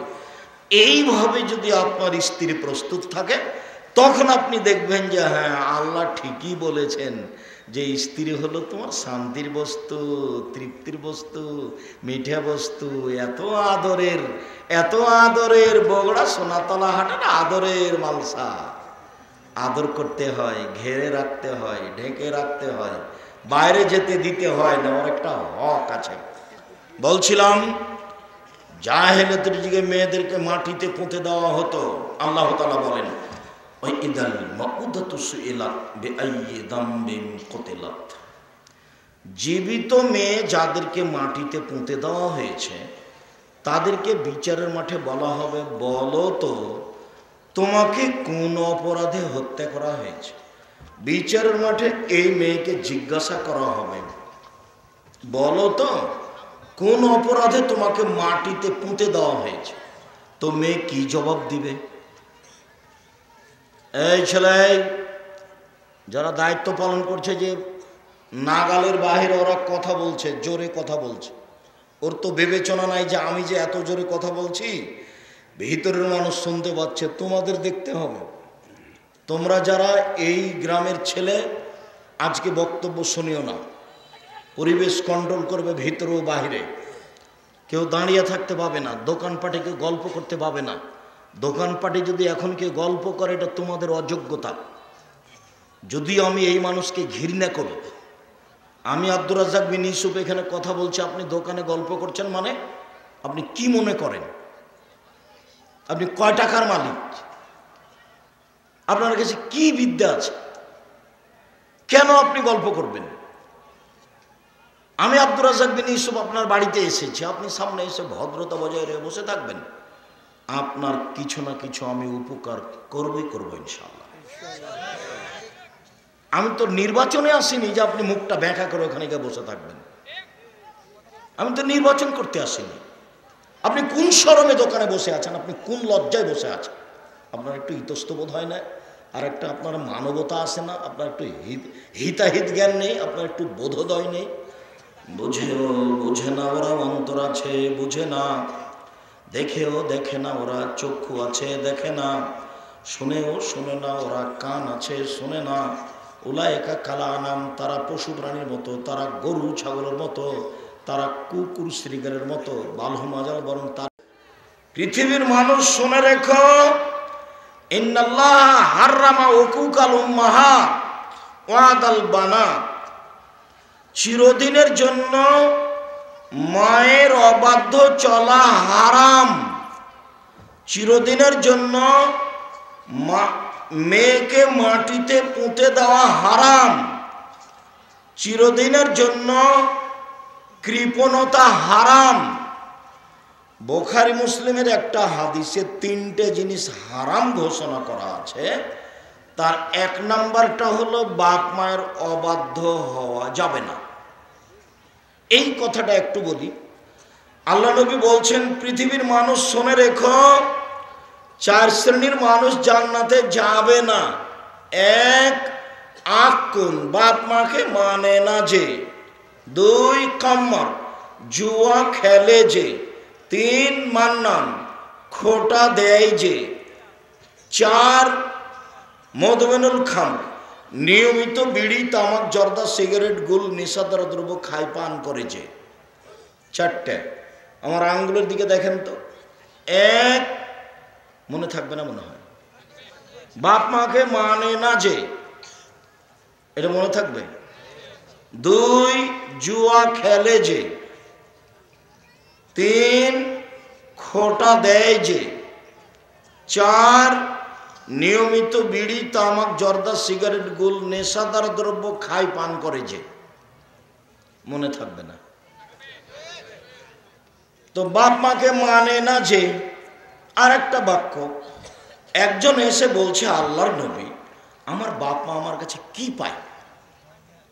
এইভাবে যদি আপনার স্ত্রী প্রস্তুত থাকে, তখন আপনি দেখবেন যে হ্যাঁ, আল্লাহ ঠিকই বলেছেন যে স্ত্রী হলো তোমার শান্তির বস্তু, তৃপ্তির বস্তু, মিঠা বস্তু। এত আদরের, এত আদরের বগড়া সোনাতলা হাটের আদরের মালসা। আদর করতে হয়, ঘেরে রাখতে হয়, ঢেকে রাখতে হয়, বাইরে যেতে দিতে হয় না, ওর একটা হক আছে। বলছিলাম, জাহেলিয়াতের যুগে মেয়েদেরকে মাটিতে পুঁতে দেওয়া হতো। আল্লাহ তাআলা বলেন, জীবিত মেয়ে যাদেরকে মাটিতে পুঁতে দেওয়া হয়েছে তাদেরকে বিচারের মাঠে বলা হবে, বলো তো তোমাকে কোন অপরাধে হত্যা করা হয়েছে। বিচারের মাঠে এই মেয়েকে জিজ্ঞাসা করা হবে, বলো তো কোন অপরাধে তোমাকে মাটিতে পুঁতে দেওয়া হয়েছে। তো মেয়ে কি জবাব দিবে? এই ছেলে, যারা দায়িত্ব পালন করছে, যে নাগালের বাহিরে ওরা কথা বলছে, জোরে কথা বলছে, ওর তো বিবেচনা নাই যে আমি যে এত জোরে কথা বলছি ভিতরের মানুষ শুনতে পাচ্ছে। তোমাদের দেখতে হবে, তোমরা যারা এই গ্রামের ছেলে, আজকে বক্তব্য শুনিও না, পরিবেশ কন্ট্রোল করবে ভিতরে ও বাহিরে। কেউ দাঁড়িয়ে থাকতে পাবে না, দোকানপাটে কেউ গল্প করতে পাবে না। দোকানপাটে যদি এখন কেউ গল্প করে, এটা তোমাদের অযোগ্যতা। যদিও আমি এই মানুষকে ঘৃণা করি, আমি আব্দুর রাজ্জাক বিন ইউসুফ এখানে কথা বলছি, আপনি দোকানে গল্প করছেন, মানে আপনি কি মনে করেন? আপনি কয় টাকার মালিক? আপনার কাছে কি বিদ্যা আছে? কেন আপনি গল্প করবেন? আমি আব্দুর রাজ্জাক বিন ইউসুফ আপনার বাড়িতে এসেছি, আপনি সামনে এসে ভদ্রতা বজায় রেখে বসে থাকবেন, আপনার কিছু না কিছু আমি উপকার করবই করবো ইনশাআল্লাহ। আমি তো নির্বাচনে আসিনি যে আপনি মুখটা ব্যাখ্যা করে ওখানে গিয়ে বসে থাকবেন। আমি তো নির্বাচন করতে আসিনি। আপনি কোন শরমে দোকানে বসে আছেন? আপনি কোন লজ্জায় বসে আছেন? আপনার একটু ইতস্তবোধ হয় না? আর একটা আপনার মানবতা আসে না? আপনার একটু হিতাহিত জ্ঞান নেই? আপনার একটু বোধোদয় নেই? বুঝে না ওরা, অন্তর আছে বুঝে না, দেখেও দেখে না ওরা, চক্ষু আছে দেখে না, শুনেও শুনে না ওরা, কান আছে শোনে না। উলায়েকা কালা আনাম, তারা পশু প্রাণীর মতো, তারা গরু ছাগলের মতো, তারা কুকুর শ্রীগারের মতো, বালহু মাজাল, বরং তার। পৃথিবীর মানুষ শুনে রেখো, ইন্নাল্লাহ হাররামা উকুকাল উম্মাহাত ওয়াদাল বানাত। চিরদিনের জন্য মায়ের অবাধ্য চলা হারাম, চিরদিনের জন্য মেয়েকে মাটিতে পুঁতে দেওয়া হারাম, চিরদিনের জন্য কৃপণতা হারাম। বুখারী মুসলিমের একটা হাদিসে 3টে জিনিস হারাম ঘোষণা করা আছে। তার 1 নাম্বারটা হলো বাপ মায়ের অবাধ্য হওয়া যাবে না। এই কথাটা একটু বলি। আল্লাহ নবী বলছেন, পৃথিবীর মানুষ শুনে রেখো, 4 শ্রেণীর মানুষ জান্নাতে যাবে না। 1, আকুন, বাপ মাকে মানে না যে। 2, কাম্মার, জুয়া খেলে যে। 3, মান্নান, খোটা দেয় যে। 4, মদমেনুল খামর, নিয়মিত বিড়ি, তামাক, জর্দা, সিগারেট, গুল, নেশাদার দ্রব্য খায়, পান করে যে। 4টে। আমার আঙ্গুলের দিকে দেখেন তো। 1, মনে থাকবে না মনে হয়, বাপ মাকে মানে না যে, এটা মনে থাকবে। 2, জুয়া খেলে যে। 3, খোটা দেয় যে। 4, নিয়মিত বিড়ি, তামাক, জর্দা, সিগারেট, গুল, নেশাদার দ্রব্য খায়, পান করে যে। মনে থাকবে না তো। বাপ মাকে মানে না যে। আর একটা বাক্য, একজন এসে বলছে, আল্লাহর নবী, আমার বাপ মা আমার কাছে কি পায়,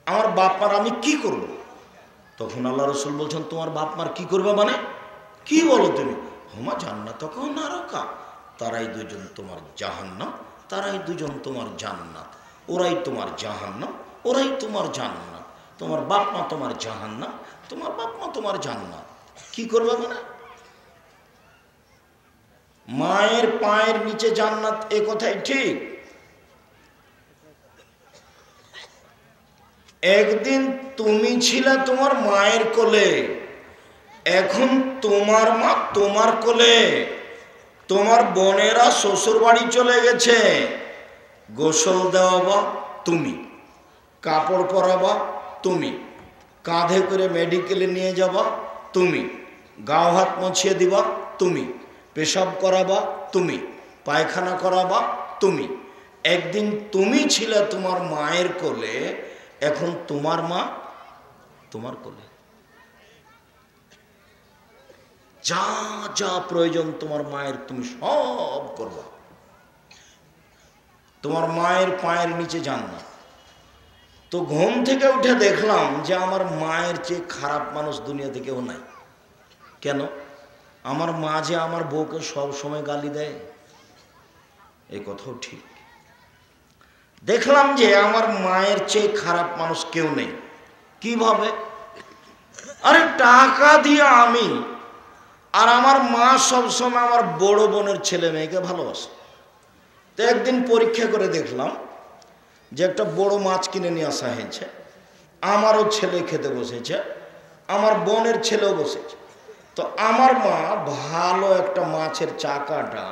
আমার বাপ মার আমি কি করব? তখন আল্লাহ রসুল বলছেন, তোমার বাপ মার কি করবে মানে কি বলো তুমি? হুমা জান্নাত নারকা, তারাই দুজন তোমার জাহান্নাম, তারাই দুজন তোমার জান্নাত, ওরাই তোমার জাহান্নাম, ওরাই তোমার জান্নাত। তোমার বাপ মা তোমার জাহান্নাম, তোমার বাপ মা তোমার জান্নাত। কি করবে মানে? মায়ের পায়ের নিচে জান্নাত, এ কথাই ঠিক। একদিন তুমি ছিলে তোমার মায়ের কোলে, এখন তোমার মা তোমার কোলে। তোমার বোনেরা শ্বশুর বাড়ি চলে গেছে, গোসল দেওয়াবা তুমি, কাপড় পরাবা তুমি, কাঁধে করে মেডিকেলে নিয়ে যাবা তুমি, গাও হাত মুছিয়ে দিবা তুমি, পেশাব করাবা তুমি, পায়খানা করাবা তুমি। একদিন তুমি ছিলে তোমার মায়ের কোলে, এখন তোমার মা তোমার কোলে। যা যা প্রয়োজন তোমার মায়ের তুমি সব করবা। তোমার মায়ের পায়ের নিচে জান্নাত। তো ঘুম থেকে উঠে দেখলাম যে আমার মায়ের চেয়ে খারাপ মানুষ দুনিয়াতে কেউ নাই। কেন? আমার মা যে আমার বউকে সব সময় গালি দেয়, এই কথাও ঠিক। দেখলাম যে আমার মায়ের চেয়ে খারাপ মানুষ কেউ নেই। কিভাবে? আরে টাকা দিয়ে আমি আর আমার মা সবসময় আমার বড় বোনের ছেলে মেয়েকে ভালোবাসে। তো একদিন পরীক্ষা করে দেখলাম যে একটা বড় মাছ কিনে নিয়ে আসা হয়েছে, আমারও ছেলে খেতে বসেছে, আমার বোনের ছেলেও বসেছে। তো আমার মা ভালো একটা মাছের চাকাটা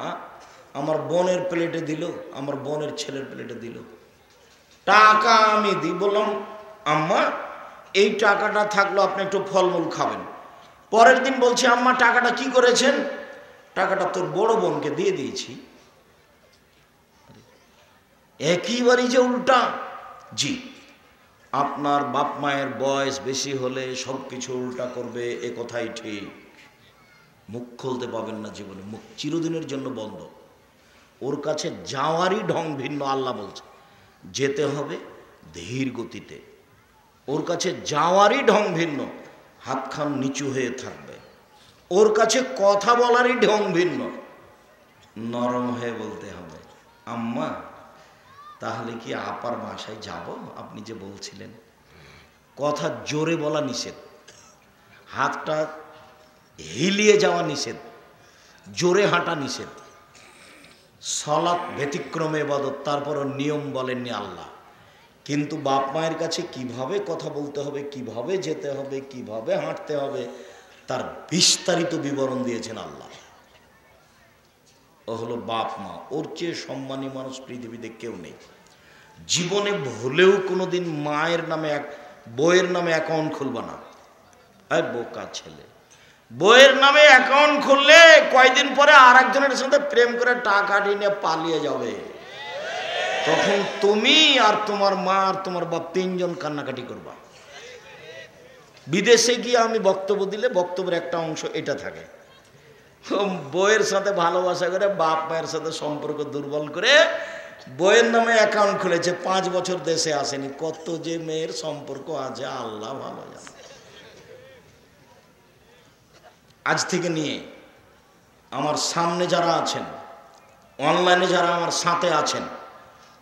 আমার বোনের প্লেটে দিল, আমার বোনের ছেলের প্লেটে দিল। টাকা আমি দিই, বললাম আম্মা এই টাকাটা থাকলো, আপনি একটু ফলমূল খাবেন। পরের দিন বলছি, আম্মা টাকাটা কি করেছেন? টাকাটা তোর বড় বোনকে দিয়ে দিয়েছি। একইবারই যে উল্টা। জি, আপনার বাপ মায়ের বয়স বেশি হলে সব কিছু উল্টা করবে, এ কথাই ঠিক। মুখ খুলতে পাবেন না জীবনে, মুখ চিরদিনের জন্য বন্ধ। ওর কাছে যাওয়ারই ঢং ভিন্ন। আল্লাহ বলছে যেতে হবে ধীর গতিতে। ওর কাছে যাওয়ারই ঢং ভিন্ন, হাতখান নিচু হয়ে থাকবে। ওর কাছে কথা বলারই ঢং ভিন্ন, নরম হয়ে বলতে হবে। আম্মা তাহলে কি আপার বাসায় যাব? আপনি যে বলছিলেন। কথা জোরে বলা নিষেধ, হাতটা হিলিয়ে যাওয়া নিষেধ, জোরে হাঁটা নিষেধ। সালাত ব্যতিক্রমে ইবাদত, তারপরও নিয়ম বলেননি আল্লাহ। কিন্তু বাপ মায়ের কাছে কিভাবে কথা বলতে হবে, কিভাবে যেতে হবে, কিভাবে হাঁটতে হবে, তার বিস্তারিত বিবরণ দিয়েছেন আল্লাহ। ও হলো বাপ মা। ওর চেয়ে সম্মানী মানুষ পৃথিবীতে কেউ নেই। জীবনে ভুলেও কোনোদিন মায়ের নামে বইয়ের নামে অ্যাকাউন্ট খুলবা না। হ্যাঁ, বোকা ছেলে। বইয়ের নামে অ্যাকাউন্ট খুললে কয়দিন পরে আর একজনের সাথে প্রেম করে টাকা নিয়ে পালিয়ে যাবে। তখন তুমি আর তোমার মা আর তোমার বাপ তিনজন কান্নাকাটি করবা। বিদেশে গিয়ে আমি বক্তব্য দিলে বক্তব্যের একটা অংশ এটা থাকে, বইয়ের সাথে ভালোবাসা করে বাপ মায়ের সাথে সম্পর্ক দুর্বল করে বইয়ের নামে অ্যাকাউন্ট খুলেছে, 5 বছর দেশে আসেনি। কত যে মেয়ের সম্পর্ক আছে আল্লাহ ভালো জানে। আজ থেকে নিয়ে আমার সামনে যারা আছেন, অনলাইনে যারা আমার সাথে আছেন,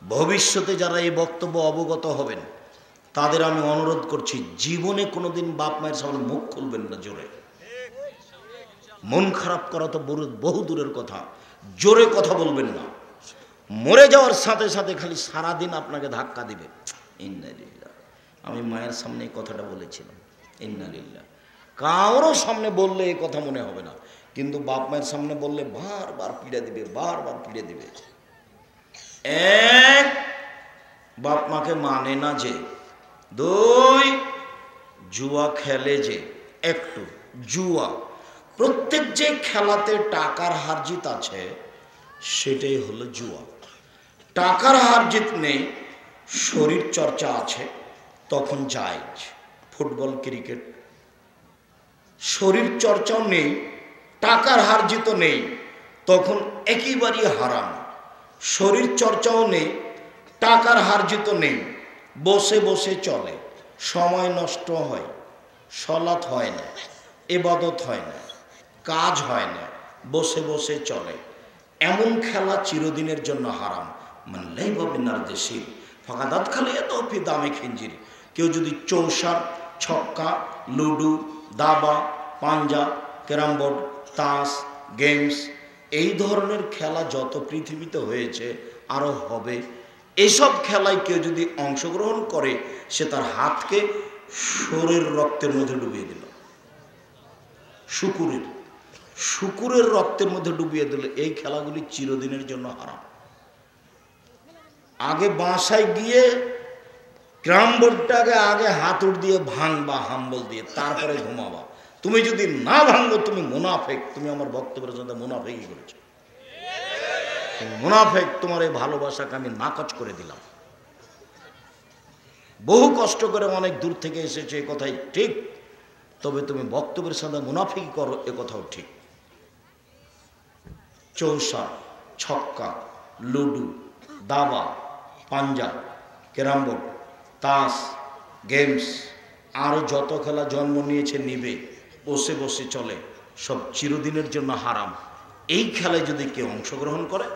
ভবিষ্যতে যারা এই বক্তব্য অবগত হবেন, তাদের আমি অনুরোধ করছি, জীবনে কোনোদিন বাপ মায়ের সামনে মুখ খুলবেন না জোরে। মন খারাপ করা তো বহু দূরের কথা, জোরে কথা বলবেন না। মরে যাওয়ার সাথে সাথে খালি সারাদিন আপনাকে ধাক্কা দিবে। ইন্নালিল্লাহ। আমি মায়ের সামনে এই কথাটা বলেছিলাম, ইন্নালিল্লাহ। কারোর সামনে বললে এই কথা মনে হবে না, কিন্তু বাপ মায়ের সামনে বললে বারবার পীড়া দিবে, বারবার পীড়া দিবে। এক, বাপ মাকে মানে না যে। 2, জুয়া খেলে যে, একটু জুয়া। প্রত্যেক যে খেলাতে টাকার হার জিত আছে সেটাই হলো জুয়া। টাকার হার জিত নেই, শরীর চর্চা আছে, তখন জায়েজ। ফুটবল, ক্রিকেট, শরীর চর্চাও নেই, টাকার হার জিত নেই, তখন একেবারেই হারাম। শরীর চর্চাও নেই, টাকার হার জিত নেই, বসে বসে চলে, সময় নষ্ট হয়, সলাৎ হয় না, ইবাদত হয় না, কাজ হয় না, বসে বসে চলে, এমন খেলা চিরদিনের জন্য হারাম। মানলেই ভাবে না দেশি ফাঁকাদাত খালি এত ফি দামে খিঞ্জির। কেউ যদি চৌসার, ছক্কা, লুডু, দাবা, পাঞ্জা, ক্যারাম বোর্ড, তাস, গেমস, এই ধরনের খেলা যত পৃথিবীতে হয়েছে আরও হবে, এসব খেলায় কেউ যদি অংশগ্রহণ করে, সে তার হাতকে শরীর রক্তের মধ্যে ডুবিয়ে দিল। শুকুরের রক্তের মধ্যে ডুবিয়ে দিল। এই খেলাগুলি চিরদিনের জন্য হারাম। আগে বাসায় গিয়ে ক্যারাম বোর্ডটাকে আগে হাতুড় দিয়ে ভাঙবা, হাম্বল দিয়ে, তারপরে ঘুমাবা। তুমি যদি না ভাঙবো তুমি মুনাফেক। তুমি আমার বক্তব্যের সাথে মুনাফেকই করেছো। মুনাফেক, তোমার এই ভালোবাসাকে আমি নাকচ করে দিলাম। বহু কষ্ট করে অনেক দূর থেকে এসেছে, এ কথাই ঠিক, তবে তুমি বক্তব্যের সাথে মুনাফিকি করো, এ কথাও ঠিক। চৌসা, ছক্কা, লুডু, দাবা, পাঞ্জা, ক্যারাম বোর্ড, তাস, গেমস, আরও যত খেলা জন্ম নিয়েছে নিবে, বসে বসে চলে, সব চিরদিনের জন্য হারাম। এই খেলায় যদি কেউ অংশগ্রহণ করে,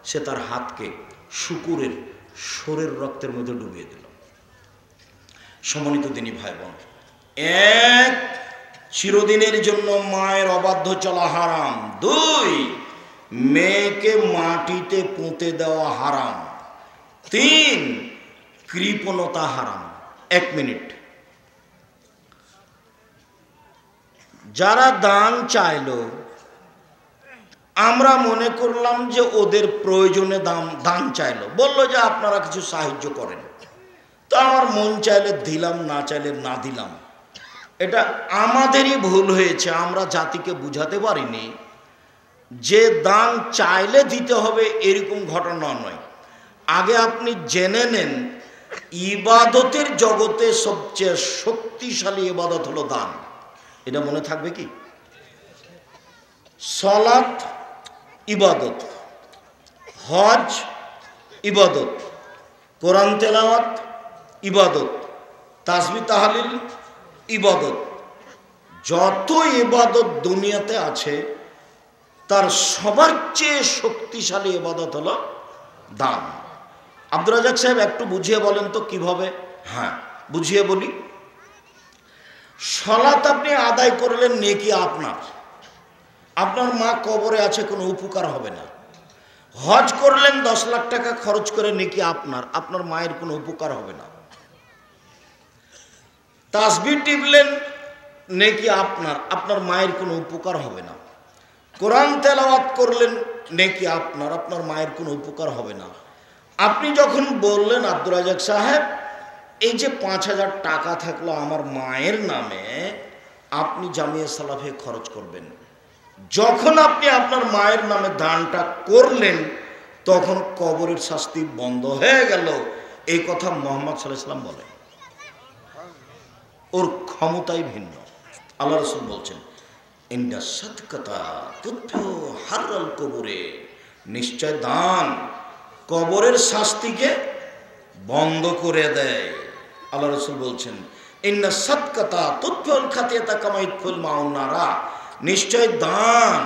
সে তার হাতকে শুকুরের শরীর রক্তের মধ্যে ডুবিয়ে দিল। সম্মানিত দিনী ভাই বোন, 1, চিরদিনের জন্য মায়ের অবাধ্য চলা হারাম। 2, মেয়েকে মাটিতে পুঁতে দেওয়া হারাম। 3, কৃপণতা হারাম। 1 মিনিট। যারা দান চাইলো, আমরা মনে করলাম যে ওদের প্রয়োজনে দান চাইলো, বললো যে আপনারা কিছু সাহায্য করেন, তো আমার মন চাইলে দিলাম, না চাইলে না দিলাম। এটা আমাদেরই ভুল হয়েছে। আমরা জাতিকে বুঝাতে পারিনি যে দান চাইলে দিতে হবে, এরকম ঘটনা নয়। আগে আপনি জেনে নেন, ইবাদতের জগতে সবচেয়ে শক্তিশালী ইবাদত হলো দান। এটা মনে থাকবে কি? সালাত ইবাদত, হজ ইবাদত, কোরআন তেলাওয়াত ইবাদত, তাসবিহ তাহলিল ইবাদত। যত ইবাদত দুনিয়াতে আছে তার সবার চেয়ে শক্তিশালী ইবাদত হলো দান। আব্দুর রাজ্জাক সাহেব একটু বুঝিয়ে বলেন তো কিভাবে? হ্যাঁ, বুঝিয়ে বলি। সালাত আপনি আদায় করলেন, নেকি আপনার, আপনার মা কবরে আছে, কোনো উপকার হবে না। হজ করলেন, 10 লাখ টাকা খরচ করে, নেকি আপনার, আপনার মায়ের কোনো উপকার হবে না। তাসবিহ টিপলেন, নেকি আপনার, আপনার মায়ের কোনো উপকার হবে না। কোরআন তেলাওয়াত করলেন, নেকি আপনার, আপনার মায়ের কোনো উপকার হবে না। আপনি যখন বললেন আব্দুর রাজ্জাক সাহেব, এই যে 5,000 টাকা থাকলো আমার মায়ের নামে, আপনি জামিয়া সালাফে খরচ করবেন। যখন আপনি আপনার মায়ের নামে দানটা করলেন তখন কবরের শাস্তি বন্ধ হয়ে গেল। এই কথা মুহাম্মদ সাল্লাল্লাহু আলাইহি ওয়াসাল্লাম বলেন। ওর ক্ষমতাই ভিন্ন। আল্লাহ রাসূল বলছেন ইন্না সাদকাতা তুতফু হাররাল কবরে, নিশ্চয় দান কবরের শাস্তিকে বন্ধ করে দেয়। আল্লাহ রাসূল বলছেন ইন্না সাদকাতা তুতফুল খাতিয়াতা কামা ইতফুল মাউন নারা, নিশ্চয় দান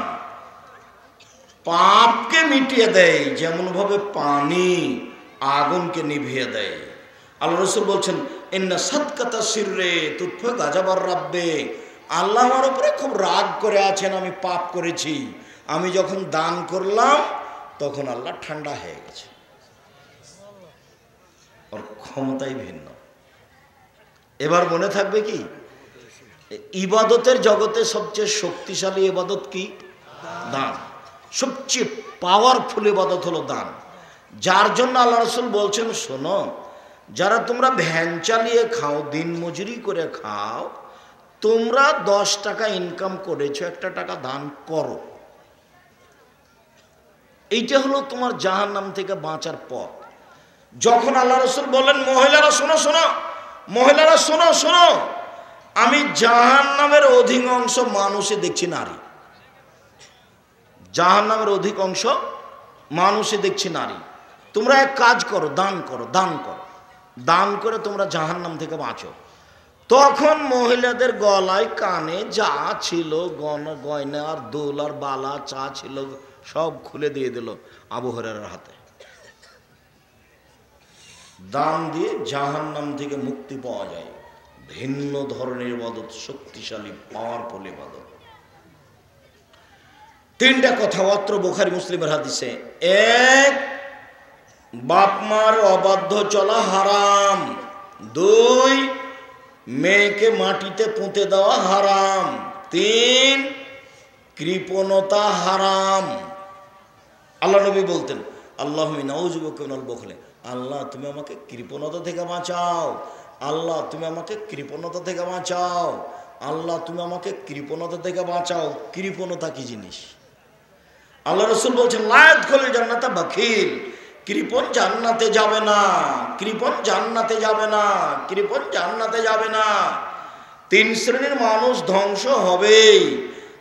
পাপকে মিটিয়ে দেয় যেমন ভাবে পানি আগুনকে নিভিয়ে দেয়। আল্লাহ রাসূল বলছেন ইন্না সাদকাতা সিররে তুতফু গাজাবার রাব্বে, আল্লাহ আমার উপরে খুব রাগ করে আছেন, আমি পাপ করেছি, আমি যখন দান করলাম তখন আল্লাহ ঠান্ডা হয়ে গেছে। ওর ক্ষমতাই ভিন্ন। এবার মনে থাকবে কি ইবাদতের জগতে সবচেয়ে শক্তিশালী ইবাদত কি? দান। সবচেয়ে পাওয়ারফুল ইবাদত হলো দান। যার জন্য আল্লাহ রাসূল বলছেন শোনো, যারা তোমরা ভ্যান চালিয়ে খাও, দিন মজুরি করে খাও, তোমরা 10 টাকা ইনকাম করেছো, 1 টাকা দান করো। এইটা হলো তোমার জাহান্নাম থেকে বাঁচার পথ। যখন আল্লাহ রাসূল বলেন মহিলারা শোনো শোনো, মহিলারা শোনো শোনো, আমি জাহান্নামের অধিকাংশ মানুষে দেখছি নারী, জাহান্নামের অধিকাংশ মানুষে দেখছি নারী, তোমরা এক কাজ করো, দান করো, দান করো, দান করে তোমরা জাহান্নাম থেকে বাঁচো। তখন মহিলাদের গলায় কানে যা ছিল গয়না আর দোল আর বালা চা ছিল সব খুলে দিয়ে দিল আবু হুরায়রার হাতে। দান দিয়ে জাহান্নাম থেকে মুক্তি পাওয়া যায়। ভিন্ন ধরনের ইবাদত, শক্তিশালী পাওয়ারফুল ইবাদত। 3টা কথা অত্র বুখারী মুসলিমের হাদিসে। 1, বাপ মার অবাধ্য চলা হারাম। 2, মেয়েকে মাটিতে পুঁতে দেওয়া হারাম। 3, কৃপণতা হারাম। আল্লাহ নবী বলতেন আল্লাহুম্মা নাউযু বিকা মিনাল বুখলি, আল্লাহ তুমি আমাকে কৃপণতা থেকে বাঁচাও, আল্লাহ তুমি আমাকে কৃপণতা থেকে বাঁচাও, আল্লাহ তুমি আমাকে কৃপণতা থেকে বাঁচাও। কৃপণতা কি জিনিস? আল্লাহ রাসূল বলছেন লা ইয়াদখুলুল জান্নাতা বাখিল, কৃপণ জান্নাতে যাবে না, কৃপণ জান্নাতে যাবে না, কৃপণ জান্নাতে যাবে না। 3 শ্রেণীর মানুষ ধ্বংস হবে,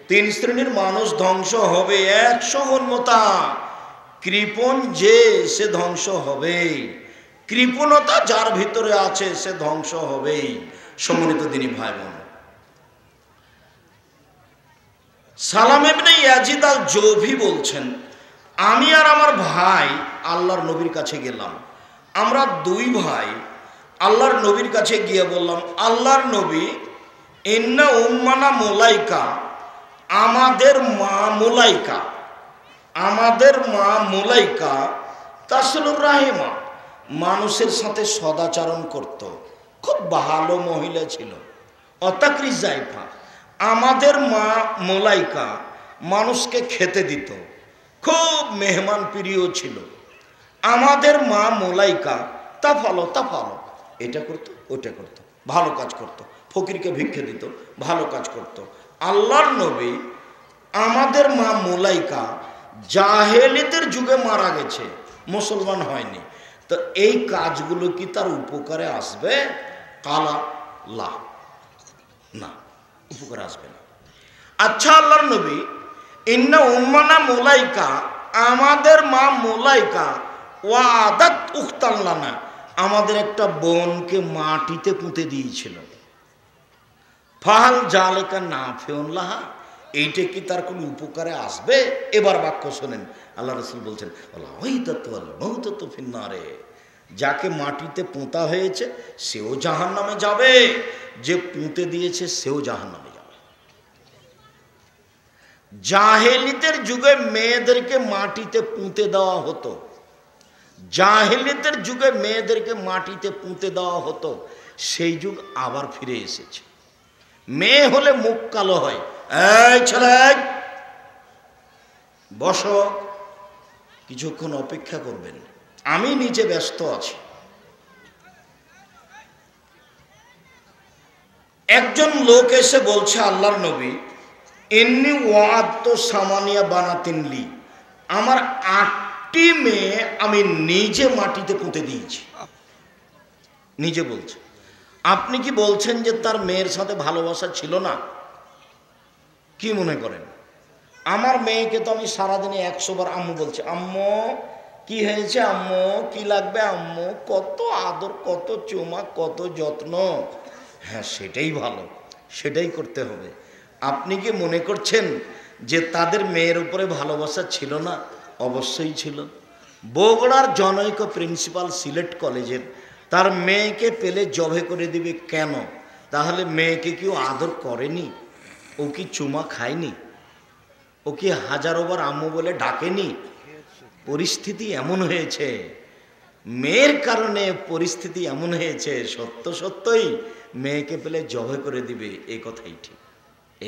3 শ্রেণীর মানুষ ধ্বংস হবে। 1 সহনমতা, কৃপণ যে সে ধ্বংস হবে, কৃপণতা যার ভিতরে আছে সে ধ্বংস হবেই। সম্মানিত দিনী ভাই বোন, সালাম ইবনে ইয়াজিদ আল জৌফি বলছেন আমি আর আমার ভাই আল্লাহর নবীর কাছে গেলাম। আমরা 2 ভাই আল্লাহর নবীর কাছে গিয়ে বললাম আল্লাহর নবী, ইন্না উম্মানা মুলাইকা, আমাদের মা মুলাইকা, আমাদের মা মুলাইকা তাসলুর রাহিমা, মানুষের সাথে সদাচরণ করত, খুব ভালো মহিলা ছিল। অতাকরি জাইফা, আমাদের মা মুলাইকা মানুষকে খেতে দিত, খুব মেহমান প্রিয় ছিল। আমাদের মা মুলাইকা তাফালো তাফালো, এটা করতো ওটা করতো, ভালো কাজ করত, ফকিরকে ভিক্ষে দিত, ভালো কাজ করত। আল্লাহর নবী, আমাদের মা মুলাইকা জাহেলিয়াতের যুগে মারা গেছে, মুসলমান হয়নি, তো এই কাজগুলো কি তার উপকারে আসবে? কালা লা, না, উপকারে আসবে না। আচ্ছা আল্লাহর নবী, ইন্না উম্মানা মুলাইকা, আমাদের মা মুলাইকা ওয়াদাত উখতাল্লানা, আমাদের একটা বোনকে মাটিতে পুঁতে দিয়েছিল। ফাহাল জালেকা নাফিউন লাহা, এইটা কি তার কোনো উপকারে আসবে? এবার বাক্য শোনেন, আল্লাহ রাসূল বলছেন ওয়াইদাতু ওয়াল মাউতাতু ফিন্নারে, যাকে মাটিতে পোঁতা হয়েছে সেও জাহান্নামে যাবে, যে পুঁতে দিয়েছে সেও জাহান্নামে যাবে। জাহেলিয়াতের যুগে মেয়েদেরকে মাটিতে পুঁতে দেওয়া হতো, জাহেলিয়াতের যুগে মেয়েদেরকে মাটিতে পুঁতে দেওয়া হতো, সেই যুগ আবার ফিরে এসেছে। মেয়ে হলে মুখ কালো হয়, এই ছেলে বসো, কিছুক্ষণ অপেক্ষা করবেন, আমি নিজে ব্যস্ত আছি। একজন লোক এসে বলছে, আল্লাহর নবী, এমনি ওয়াদ সামানিয়া বানাতিনলি, আমার 8টি মেয়ে আমি নিজে মাটিতে পুঁতে দিয়েছি। নিজে বলছে। আপনি কি বলছেন যে তার মেয়ের সাথে ভালোবাসা ছিল না? কি মনে করেন? আমার মেয়েকে তো আমি সারাদিনে 100 বার আম্মু বলছি, আম্মু কি হয়েছে, আম্মু কি লাগবে, আম্মু, কত আদর, কত চুমা, কত যত্ন। হ্যাঁ, সেটাই ভালো, সেটাই করতে হবে। আপনি কি মনে করছেন যে তাদের মেয়ের উপরে ভালোবাসা ছিল না? অবশ্যই ছিল। বগুড়ার জনৈক প্রিন্সিপাল সিলেট কলেজের তার মেয়েকে পেলে জবে করে দিবে কেন? তাহলে মেয়েকে কেউ আদর করেনি? ও কি চুমা খায়নি? ও কি হাজারোবার আম্মু বলে ডাকেনি? পরিস্থিতি এমন হয়েছে, মেয়ের কারণে পরিস্থিতি এমন হয়েছে, সত্য সত্যই মেয়েকে পেলে জবে করে দিবে, এই কথাই ঠিক।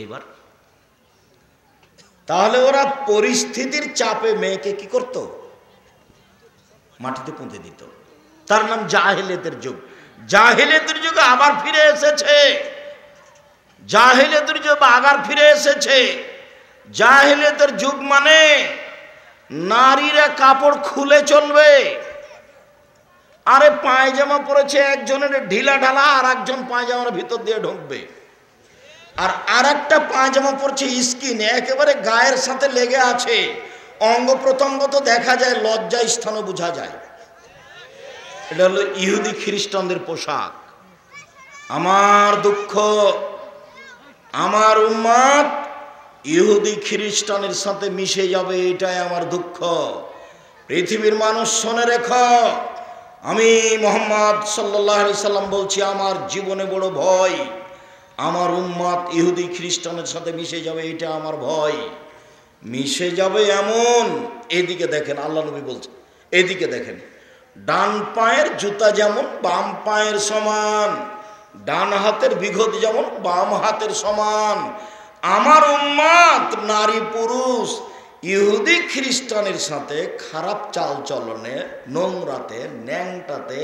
এইবার তাহলে ওরা পরিস্থিতির চাপে মেয়েকে কি করত? মাটিতে পুঁতে দিত। তার নাম জাহেলিয়াতের যুগ। জাহেলিয়াতের যুগ আবার ফিরে এসেছে। জাহেলিয়াতের যুগ আবার ফিরে এসেছে। জাহেলিয়াতের যুগ মানে নারীরা কাপড় খুলে চলবে। আরে পায়জামা পরেছে একজনের ঢিলা ঢালা, আর একজন পায়জামার ভিতর দিয়ে ঢুকবে, আর একটা পায়জামা পরছে স্কিন একেবারে গায়ের সাথে লেগে আছে, অঙ্গ প্রত্যঙ্গ তো দেখা যায়, লজ্জা স্থানও বোঝা যায়। এটা হলো ইহুদি খ্রিস্টানদের পোশাক। আমার দুঃখ, আমার উম্মত ইহুদি খ্রিস্টানের সাথে মিশে যাবে, এটাই আমার দুঃখ। পৃথিবীর মানুষ শুনে রেখো, আমি মুহাম্মদ সাল্লাল্লাহু আলাইহি সাল্লাম বলছি, আমার জীবনে বড় ভয়, আমার উম্মত ইহুদি খ্রিস্টানের সাথে মিশে যাবে, এটা আমার ভয়। মিশে যাবে এমন, এদিকে দেখেন, আল্লাহ নবী বলছেন, এদিকে দেখেন, ডান পায়ের জুতা যেমন বাম পায়ের সমান, ডান হাতের বিঘত যেমন বাম হাতের সমান, আমার উম্মত নারী পুরুষ ইহুদি খ্রিস্টানের সাথে খারাপ চাল চলনে, নোংরাতে, ন্যাংটাতে,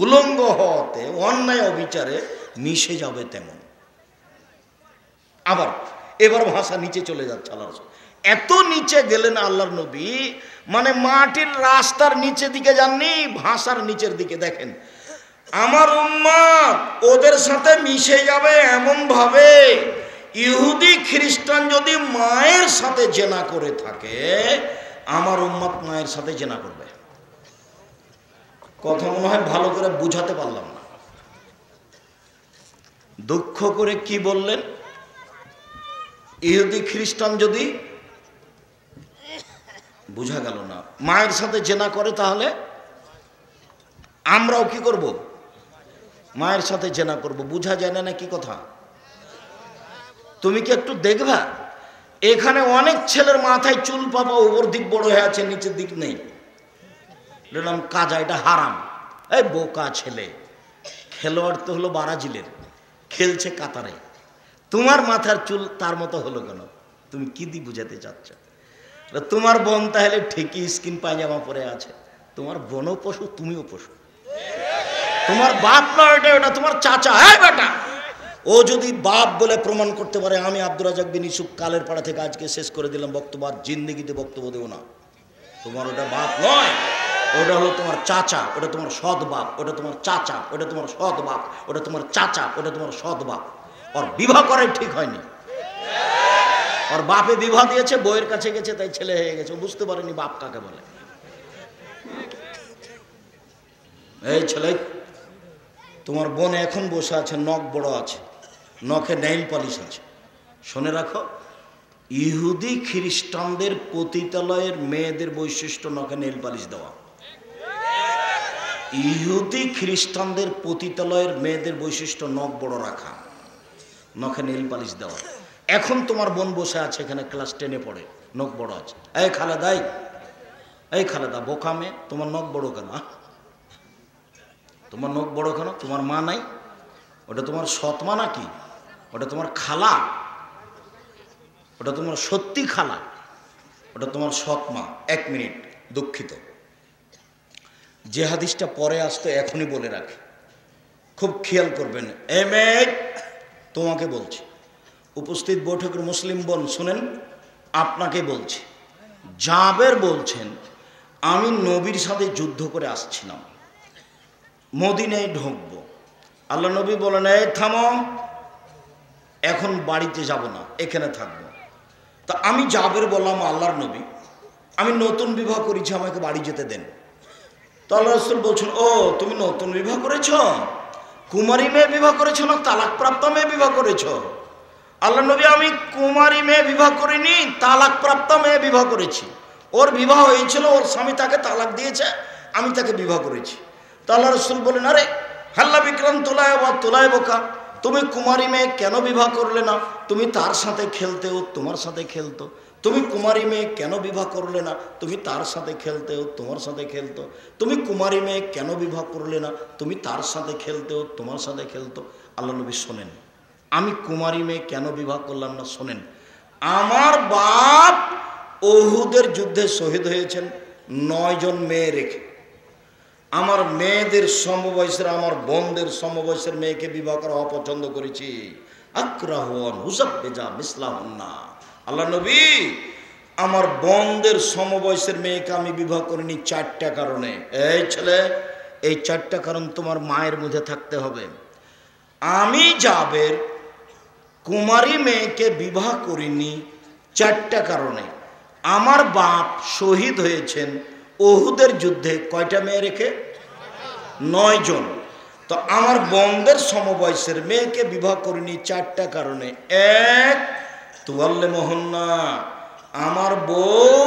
উলঙ্গ হওয়াতে, অন্যায় অবিচারে মিশে যাবে তেমন। আবার এবার ভাষা নিচে চলে যাচ্ছে। আল্লাহ এত নিচে গেলেন আল্লাহর নবী, মানে মাটির রাস্তার নিচে দিকে যাননি, ভাষার নিচের দিকে। দেখেন, আমার উম্মত ওদের সাথে মিশে যাবে এমন ভাবে, ইহুদি খ্রিস্টান যদি মায়ের সাথে জেনা করে থাকে, আমার উম্মত মায়ের সাথে জেনা করবে। কথা মনে হয় ভালো করে বুঝাতে পারলাম না। দুঃখ করে কি বললেন? ইহুদি খ্রিস্টান যদি, বুঝা গেল না, মায়ের সাথে জেনা করে, তাহলে আমরাও কি করব? মায়ের সাথে জেনা করব। বুঝা যায় না কি কথা? তুমি কি একটু দেখবা, এখানে অনেক ছেলের মাথায় চুল পাপা উপর দিক বড় হয়ে আছে, নিচের দিক নেই। নাম কাজা, এটা হারাম। এই বোকা ছেলে, খেলোয়াড় তো হলো ব্রাজিলের, খেলছে কাতারে, তোমার মাথার চুল তার মতো হলো কেন? তুমি কি দিয়ে বুঝাতে চাচ্ছ? তোমার বোন তাহলে ঠিকই স্কিন পায়জামা পরে আছে, তোমার বোনও পশু, তুমিও পশু। তোমার বাপ না ওটা, ওটা তোমার চাচা। হ্যাঁ বেটা, ও যদি বাপ বলে প্রমাণ করতে পারে, আমি আব্দুর রাজ্জাক বিন ইউসুফ কালের পাড়া থেকে আজকে শেষ করে দিলাম বক্তব্য, আর জিন্দেগিতে বক্তব্য দেবো না। তোমার ওটা বাপ নয়, ওটা হলো তোমার চাচা, ওটা তোমার সৎ বাপ, ওটা তোমার চাচা, ওটা তোমার সৎ বাপ, ওটা তোমার চাচা, ওটা তোমার সৎ বাপ। ওর বিবাহ করাই ঠিক হয়নি, ওর বাপে বিবাহ দিয়েছে, বইয়ের কাছে গেছে, তাই ছেলে হয়ে গেছে, বুঝতে পারেনি বাপ কাকে বলে। এই ছেলে, তোমার বোন এখন বসে আছে, নখ বড় আছে, নখে নেইল পলিশ আছে। শুনে রাখো, ইহুদি খ্রিস্টানদের পতিতালয়ের মেয়েদের বৈশিষ্ট্য নখে নেইল পালিশ দেওয়া। ইহুদি খ্রিস্টানদের পতিতালয়ের মেয়েদের বৈশিষ্ট্য নখ বড় রাখা, নখে নেইল পালিশ দেওয়া। এখন তোমার বোন বসে আছে এখানে, ক্লাস 10-এ পড়ে, নখ বড় আছে। এই খালেদা, এই খালেদা, বোকা মেয়ে, তোমার নখ বড় কেন? তোমার নখ বড় কেন? তোমার মা নাই? ওটা তোমার সৎ মা নাকি? ওটা তোমার খালা? ওটা তোমার সত্যি খালা? ওটা তোমার সৎ মা? 1 মিনিট, দুঃখিত, যে হাদিসটা পরে আসতো এখনই বলে রাখি, খুব খেয়াল করবেন। এ মেয়ে, তোমাকে বলছি, উপস্থিত বৈঠকের মুসলিম বোন শুনেন, আপনাকে বলছি। জাবের বলছেন, আমি নবীর সাথে যুদ্ধ করে আসছিলাম, মদিনায় ঢুকবো। আল্লাহ নবী বলেন, এই থামো, এখন বাড়িতে যাব না, এখানে থাকবো। তা আমি জাবের বললাম, আল্লাহর নবী, আমি নতুন বিবাহ করেছি, আমাকে বাড়ি যেতে দেন। তো আল্লাহ রাসূল বলছেন, ও তুমি নতুন বিবাহ করেছ, কুমারী মেয়ে বিবাহ করেছ না তালাকপ্রাপ্ত মেয়ে বিবাহ করেছ? আল্লাহ নবী, আমি কুমারী মেয়ে বিবাহ করিনি, তালাকপ্রাপ্ত মেয়ে বিবাহ করেছি। ওর বিবাহ হয়েছিল, ওর স্বামী তাকে তালাক দিয়েছে, আমি তাকে বিবাহ করেছি। তো আল্লাহ রাসূল বলেন, আরে হাল্লা বিক্রান্ত তোলায় বোকা, তুমি কুমারী মেয়ে কেন বিবাহ করলে না? তুমি তার সাথে খেলতে, ও তোমার সাথে খেলতো। তুমি কুমারী মেয়ে কেন বিবাহ করলে না? তুমি তার সাথে খেলতে, ও তোমার সাথে খেলতো। তুমি কুমারী মেয়ে কেন বিবাহ করলে না? তুমি তার সাথে খেলতে, ও তোমার সাথে খেলতো। আল্লাহ নবী শোনেন, আমি কুমারী মেয়ে কেন বিবাহ করলাম না শোনেন। আমার বাপ উহুদের যুদ্ধে শহীদ হয়েছেন 9 জন মেয়ে রেখে। আমার মেয়েদের সমবয়সের, আমার বোনদের সমবয়সের মেয়েকে বিবাহ করা অপছন্দ করেছি। আক্রাহুন হুসাব্বেজা মিসলাহুন্না। আল্লাহ নবী, আমার বোনদের সমবয়সের মেয়েকে আমি বিবাহ করিনি 4টা কারণে। এই ছেলে, এই 4টা কারণ তোমার মায়ের মধ্যে থাকতে হবে। আমি জাবের কুমারী মেয়েকে বিবাহ করিনি 4টা কারণে। আমার বাপ শহীদ হয়েছেন উহুদের যুদ্ধে কয়টা মেয়ে রেখে? 9 জন। তো আমার বোনদের সমবয়সের মেয়েকে বিবাহ করিনি 4টা কারণে। 1, তুয়াল্লে মোহন্না, আমার বউ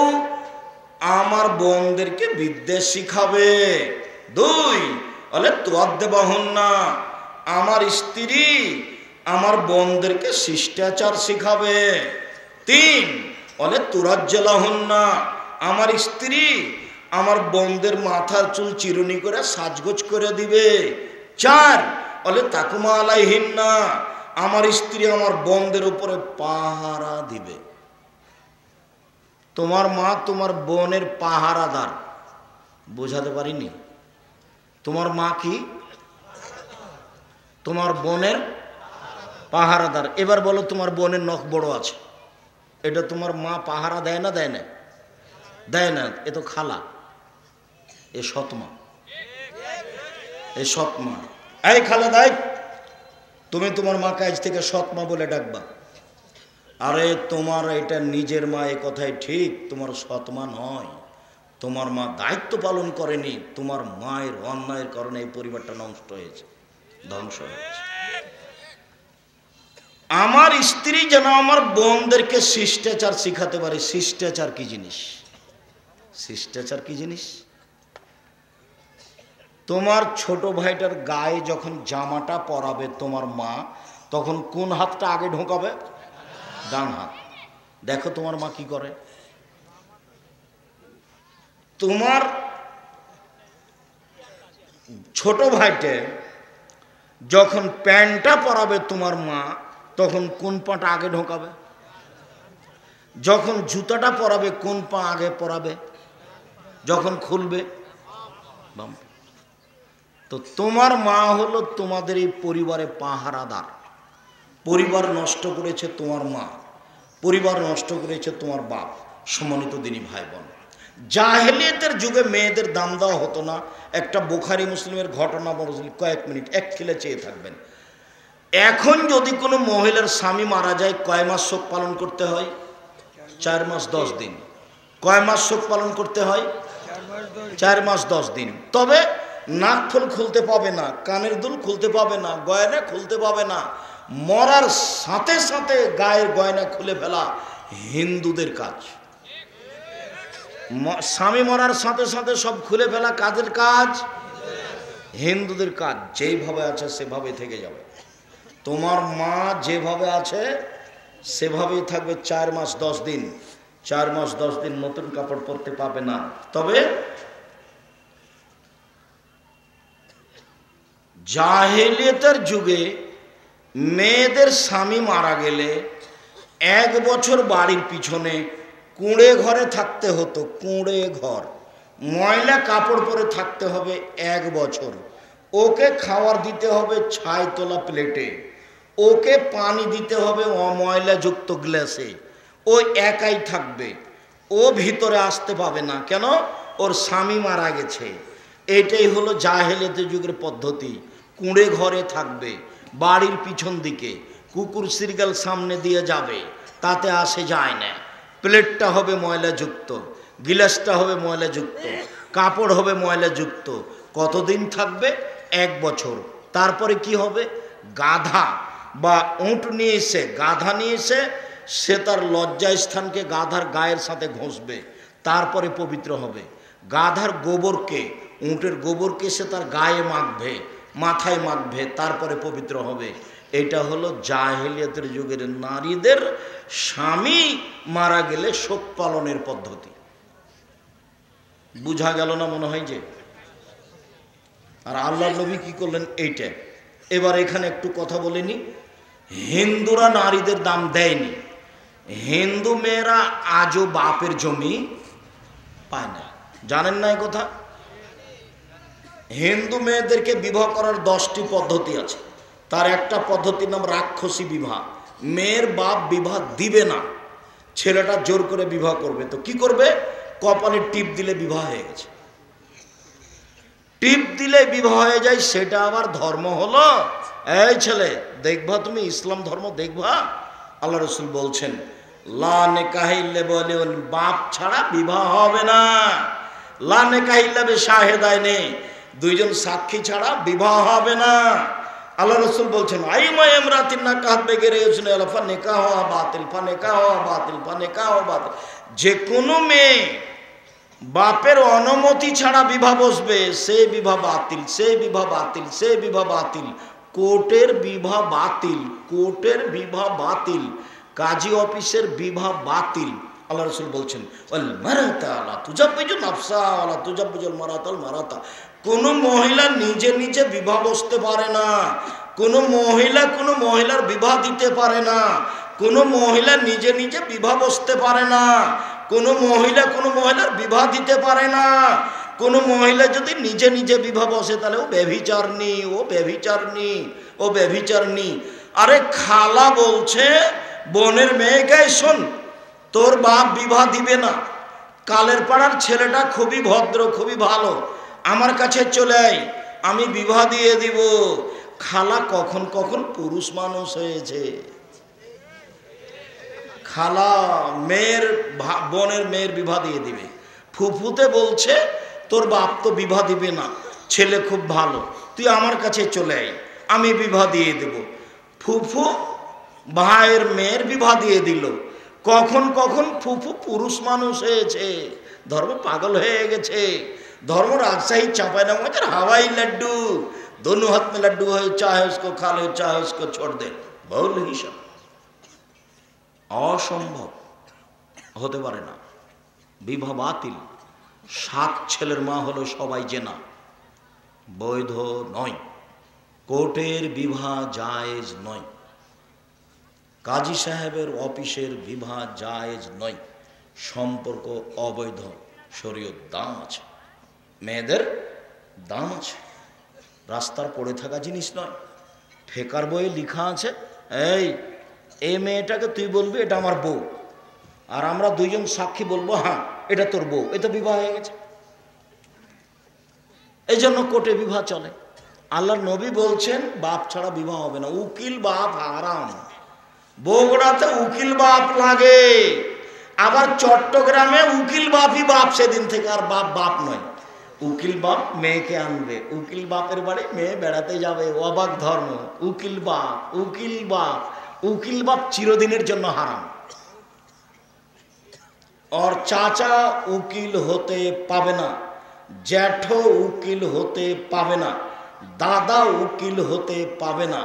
আমার বোনদেরকে বিদ্যা শিখাবে। 2, বলে তুয়াদ্দে বাহন্না, আমার স্ত্রী আমার বোনদেরকে শিষ্টাচার শিখাবে। 3, বলে তুরাজ্জালাহুন্না, আমার স্ত্রী আমার বোনদের মাথার চুল চিরুনি করে সাজগোজ করে দিবে। 4, বলে তাকুমা আলাইহিন্না, আমার স্ত্রী আমার বোনদের উপরে পাহারা দিবে। তোমার মা তোমার বোনের পাহারাদার, বোঝাতে পারিনি? তোমার মা কি? তোমার বোনের পাহারাদার। এবার বলো, তোমার বোনের নখ বড় আছে, এটা তোমার মা পাহারা দেয় না? দেয় না? দেয় না। এ তো খালা, এ সৎমা, এ সৎমা। এই খালা দেয়, তুমি তোমার মাকে আজ থেকে সৎমা বলে ডাকবা। আরে তোমার এটা নিজের মা, এ কথাই ঠিক, তোমার সৎমা নয়। তোমার মা দায়িত্ব পালন করেনি, তোমার মায়ের অন্যায়ের কারণে এই পরিবারটা নষ্ট হয়েছে, ধ্বংস হয়েছে। আমার স্ত্রী যেন আমার বোনদেরকে শিষ্টাচার শিখাতে পারে। শিষ্টাচার কি জিনিস? শিষ্টাচার কি জিনিস? তোমার ছোট ভাইটার গায়ে যখন জামাটা পরাবে তোমার মা, তখন কোন হাতটা আগে ঢোকাবে? ডান হাত। দেখো তোমার মা কি করে। তোমার ছোট ভাইটে যখন প্যান্টটা পরাবে তোমার মা, তখন কোন পাটা আগে ঢোকাবে? যখন জুতাটা পরাবে কোন পা আগে পরাবে? যখন খুলবে বাম। তো তোমার মা হলো তোমাদের এই পরিবারে পাহারাদার। পরিবার নষ্ট করেছে তোমার মা, পরিবার নষ্ট করেছে তোমার বাপ। সম্মানিত দিনী ভাই বোন, জাহেলিয়াতের যুগে মেয়েদের দাম দেওয়া হতো না। একটা বুখারী মুসলিমের ঘটনা বলছি, কয়েক মিনিট এক খেলে চেয়ে থাকবেন। এখন যদি কোনো মহিলার স্বামী মারা যায়, কয় মাস শোক পালন করতে হয়? 4 মাস 10 দিন। কয় মাস শোক পালন করতে হয়? 4 মাস 10 দিন। তবে নাকফুল খুলতে পাবে না, কানের দুল খুলতে পাবে না, গয়না খুলতে পাবে না। মরার সাথে সাথে গায়ের গয়না খুলে ফেলা হিন্দুদের কাজ। স্বামী মরার সাথে সাথে সব খুলে ফেলা কাদের কাজ? হিন্দুদের কাজ। যেইভাবে আছে সেভাবে থেকে যাবে। তোমার মা যেভাবে আছে সেভাবেই থাকবে 4 মাস 10 দিন। 4 মাস 10 দিন নতুন কাপড় পরতে পাবে না। তবে জাহেলিয়াতের যুগে মেয়েদের স্বামী মারা গেলে 1 বছর বাড়ির পিছনে কুঁড়ে ঘরে থাকতে হতো। কুঁড়ে ঘর, ময়লা কাপড় পরে থাকতে হবে 1 বছর। ওকে খাবার দিতে হবে ছাই তোলা প্লেটে। ওকে পানি দিতে হবে অময়লাযুক্ত গ্লাসে, ও একাই থাকবে, ও ভিতরে আসতে পাবে না। কেন? ওর স্বামী মারা গেছে। এটাই হলো জাহেলিয়াতের যুগের পদ্ধতি। কুঁড়ে ঘরে থাকবে, বাড়ির পিছন দিকে, কুকুর সিরগাল সামনে দিয়ে যাবে, তাতে আসে যায় না। প্লেটটা হবে ময়লাযুক্ত, গিলাসটা হবে ময়লাযুক্ত, কাপড় হবে ময়লাযুক্ত। কতদিন থাকবে? 1 বছর। তারপরে কি হবে? গাধা বা উঁট নিয়ে এসে, গাধা নিয়ে এসে সে তার লজ্জাস্থানকে গাধার গায়ের সাথে ঘষবে, তারপরে পবিত্র হবে। গাধার গোবরকে, উঁটের গোবরকে সে তার গায়ে মাখবে, মাথায় মাখবে, তারপরে পবিত্র হবে। এটা হলো জাহেলিয়াতের যুগের নারীদের স্বামী মারা গেলে শোক পালনের পদ্ধতি। বুঝা গেল না মনে হয় যে? আর আল্লাহর নবী কি করলেন? এইটা। এবার এখানে একটু কথা বলিনি। হিন্দুরা নারীদের দাম দেয়নি। হিন্দু মেয়েরা আজও বাপের জমি পায় না। জানেন না এই কথা? হিন্দু মেয়েদেরকে বিবাহ করার 10টি পদ্ধতি আছে। তার একটা পদ্ধতির নাম রাক্ষসী বিবাহ। মেয়ের বাপ বিবাহ দিবে না, ছেলেটা জোর করে বিবাহ করবে। তো কি করবে? কপালে টিপ দিলে বিবাহ হয়ে গেছে। টিপ দিলে বিবাহ হয়ে যায়, সেটা আবার ধর্ম হলো? এই ছেলে, দেখবা তুমি ইসলাম ধর্ম দেখবা? আল্লাহ রসুল বলছেন লা নিকাহ ইল্লা বিওয়ালিন, বাপ ছাড়া বিবাহ হবে না। লা নিকাহ ইল্লা বিশাহিদাইনি, 2 জন সাক্ষী ছাড়া বিবাহ হবে না। আল্লাহ রসুল বলছেন আইমা ইমরাতিন নাকাহাত বিগাইরি ইজনি ফা নিকাহুহা বাতিল, ফা নিকাহুহা বাতিল, ফা নিকাহুহা বাতিল। যে কোনো মেয়ে বাপের অনুমতি ছাড়া বিবাহ বসবে, সে বিবাহ বাতিল, সে বিবাহ বাতিল, সে বিবাহ বাতিল। কোর্টের বিবাহ বাতিল, কোর্টের বিবাহ বাতিল, কাজী অফিসের বিবাহ বাতিল। আল্লাহ রসুল বলছেন ওয়াল মারাতা লা তুজাব্বিজু নাফসা ওয়ালা তুজাব্বিজুল মারাতাল মারাতা। কোন মহিলা নিজে নিজে বিবাহ বসতে পারে না, কোন মহিলা কোন মহিলার বিবাহ দিতে পারে না, কোন মহিলা নিজে নিজে বিবাহ বসতে পারে না, কোন মহিলা কোন মহিলার বিবাহ দিতে পারে না। কোন মহিলা যদি নিজে নিজে বিবাহ বসে তাহলে ও ব্যভিচারণী, ও ব্যভিচারণী, ও ব্যভিচারণী। আরে খালা বলছে বোনের মেয়েকে, শোন তোর বাপ বিবাহ দিবে না, কালের পাড়ার ছেলেটা খুবই ভদ্র, খুবই ভালো, আমার কাছে চলে আয়, আমি বিবাহ দিয়ে দিব। খালা কখন কখন পুরুষ মানুষ হয়েছে। খালা মেয়ের বোনের মেয়ের বিবাহ দিয়ে দিবে। ফুফুতে বলছে তোর বাপ তো বিবাহ দিবে না, ছেলে খুব ভালো, তুই আমার কাছে চলে আয়, আমি বিবাহ দিয়ে দেব। ফুফু ভাইয়ের মেয়ের বিবাহ দিয়ে দিল। কখন কখন ফুফু পুরুষ মানুষ হয়েছে, ধর্ম পাগল হয়ে গেছে। ধর্ম রাজশাহী চাঁপাইনবাবগঞ্জের হাওয়াই লাড্ডু, दोनों हाथ में लड्डू है, चाहे उसको खा लो चाहे उसको छोड़ दे, বহুল হিসাব। অসম্ভব, হতে পারে না। বিবাহ বাতিল। 7 ছেলের মা হলো সবাই জেনা, বৈধ নয়। কোর্টের বিবাহ জায়েজ নয়, কাজী সাহেবের অফিসের বিবাহ জায়েজ নয়। সম্পর্ক অবৈধ। শরীয়ত দাম আছে, মেয়েদের দাম আছে, রাস্তার পড়ে থাকা জিনিস নয়। ফেকার বইয়ে লেখা আছে এই মেয়েটাকে তুই বলবি এটা আমার বউ, আর আমরা 2 জন সাক্ষী বলবো হ্যাঁ এটা তোর বউ, এ তো বিবাহ হয়ে গেছে। এই জন্য কোর্টে বিবাহ চলে। আল্লাহর নবী বলছেন বাপ ছাড়া বিবাহ হবে না। উকিল বাপ হারাম। বগুড়াতে উকিল বাপ লাগে, আবার চট্টগ্রামে উকিল বাপই বাপ সেদিন থেকে, আর বাপ বাপ নয়। উকিল বাপ মেয়েকে আনবে, উকিল বাপের বাড়ি মেয়ে বেড়াতে যাবে, অবাক ধর্ম। উকিল বাপ, উকিল বাপ, উকিল বাপ চিরদিনের জন্য হারাম। और চাচা উকিল হতে পাবে না, জ্যাঠো উকিল হতে পাবে না, দাদা উকিল হতে পাবে না।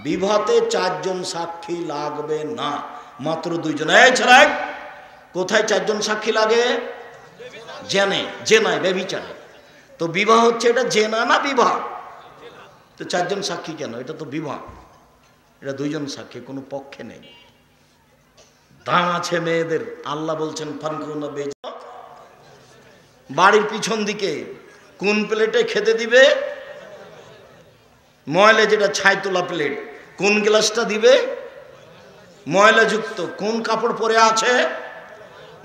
বিবাহতে 4 জন সাক্ষী লাগবে না, মাত্র 2 জন। এই ছেলে, কোথায় 4 জন সাক্ষী লাগে? জেনে, জেনায়, ব্যভিচারে। তো বিবাহ হচ্ছে এটা জেনা না বিবাহ? তো 4 জন সাক্ষী কেন? এটা তো বিবাহ, এটা 2 জন সাক্ষী, কোনো পক্ষে নেই। দাম আছে মেয়েদের। আল্লাহ বলছেন ফানকুনা বেজ, বাড়ির পিছন দিকে কোন প্লেটে খেতে দিবে? ময়লে যেটা ছাই তোলা প্লেট, কোন গ্লাসটা দিবে? ময়লাযুক্ত। কোন কাপড় পরে আছে?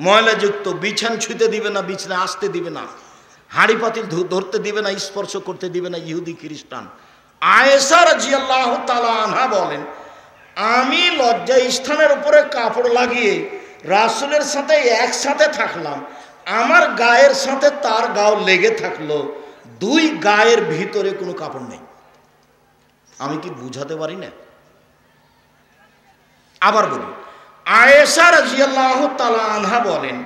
ময়লাযুক্ত। বিছান ছুঁতে দিবে না, বিছানা আসতে দিবে না, হাঁড়ি পাতিল ধরতে দিবে না, স্পর্শ করতে দিবে না ইহুদি খ্রিস্টান। আয়েশা রাদিয়াল্লাহু তাআলা আনহা বলেন, আমি লজ্জা স্থানের উপরে কাপড় লাগিয়ে রাসূলের সাথে একসাথে থাকলাম, আমার গায়ের সাথে তার গাও লেগে থাকলো, দুই গায়ের ভিতরে কোনো কাপড় নেই। আমি কি বুঝাতে পারি না? আবার বলি, আয়েশা রাদিয়াল্লাহু তাআলা আনহা বলেন,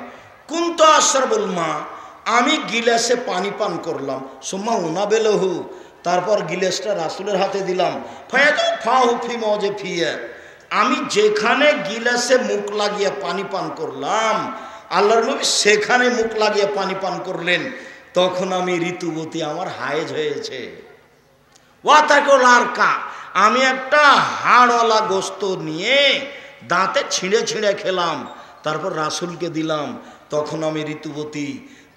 কুনতু আশরাবুল মা, আমি গিলাসে পানি পান করলাম, সুম্মা উনাবেলহু, তারপর গিলাসটা রাসূলের হাতে দিলাম, ফায়াদু ফাহু ফি মাওজে ফিয়া, আমি যেখানে গিলাসে মুখ লাগিয়ে পানি পান করলাম, আল্লাহর নবী সেখানে মুখ লাগিয়ে পানি পান করলেন, তখন আমি ঋতুবতী, আমার হায়েজ হয়েছে। ওয়াতাকুল আরকা, আমি একটা হাড়ওয়ালা গোস্ত নিয়ে দাঁতে ছিঁড়ে ছিঁড়ে খেলাম, তারপর রাসূলকে দিলাম, তখন আমি ঋতুবতী।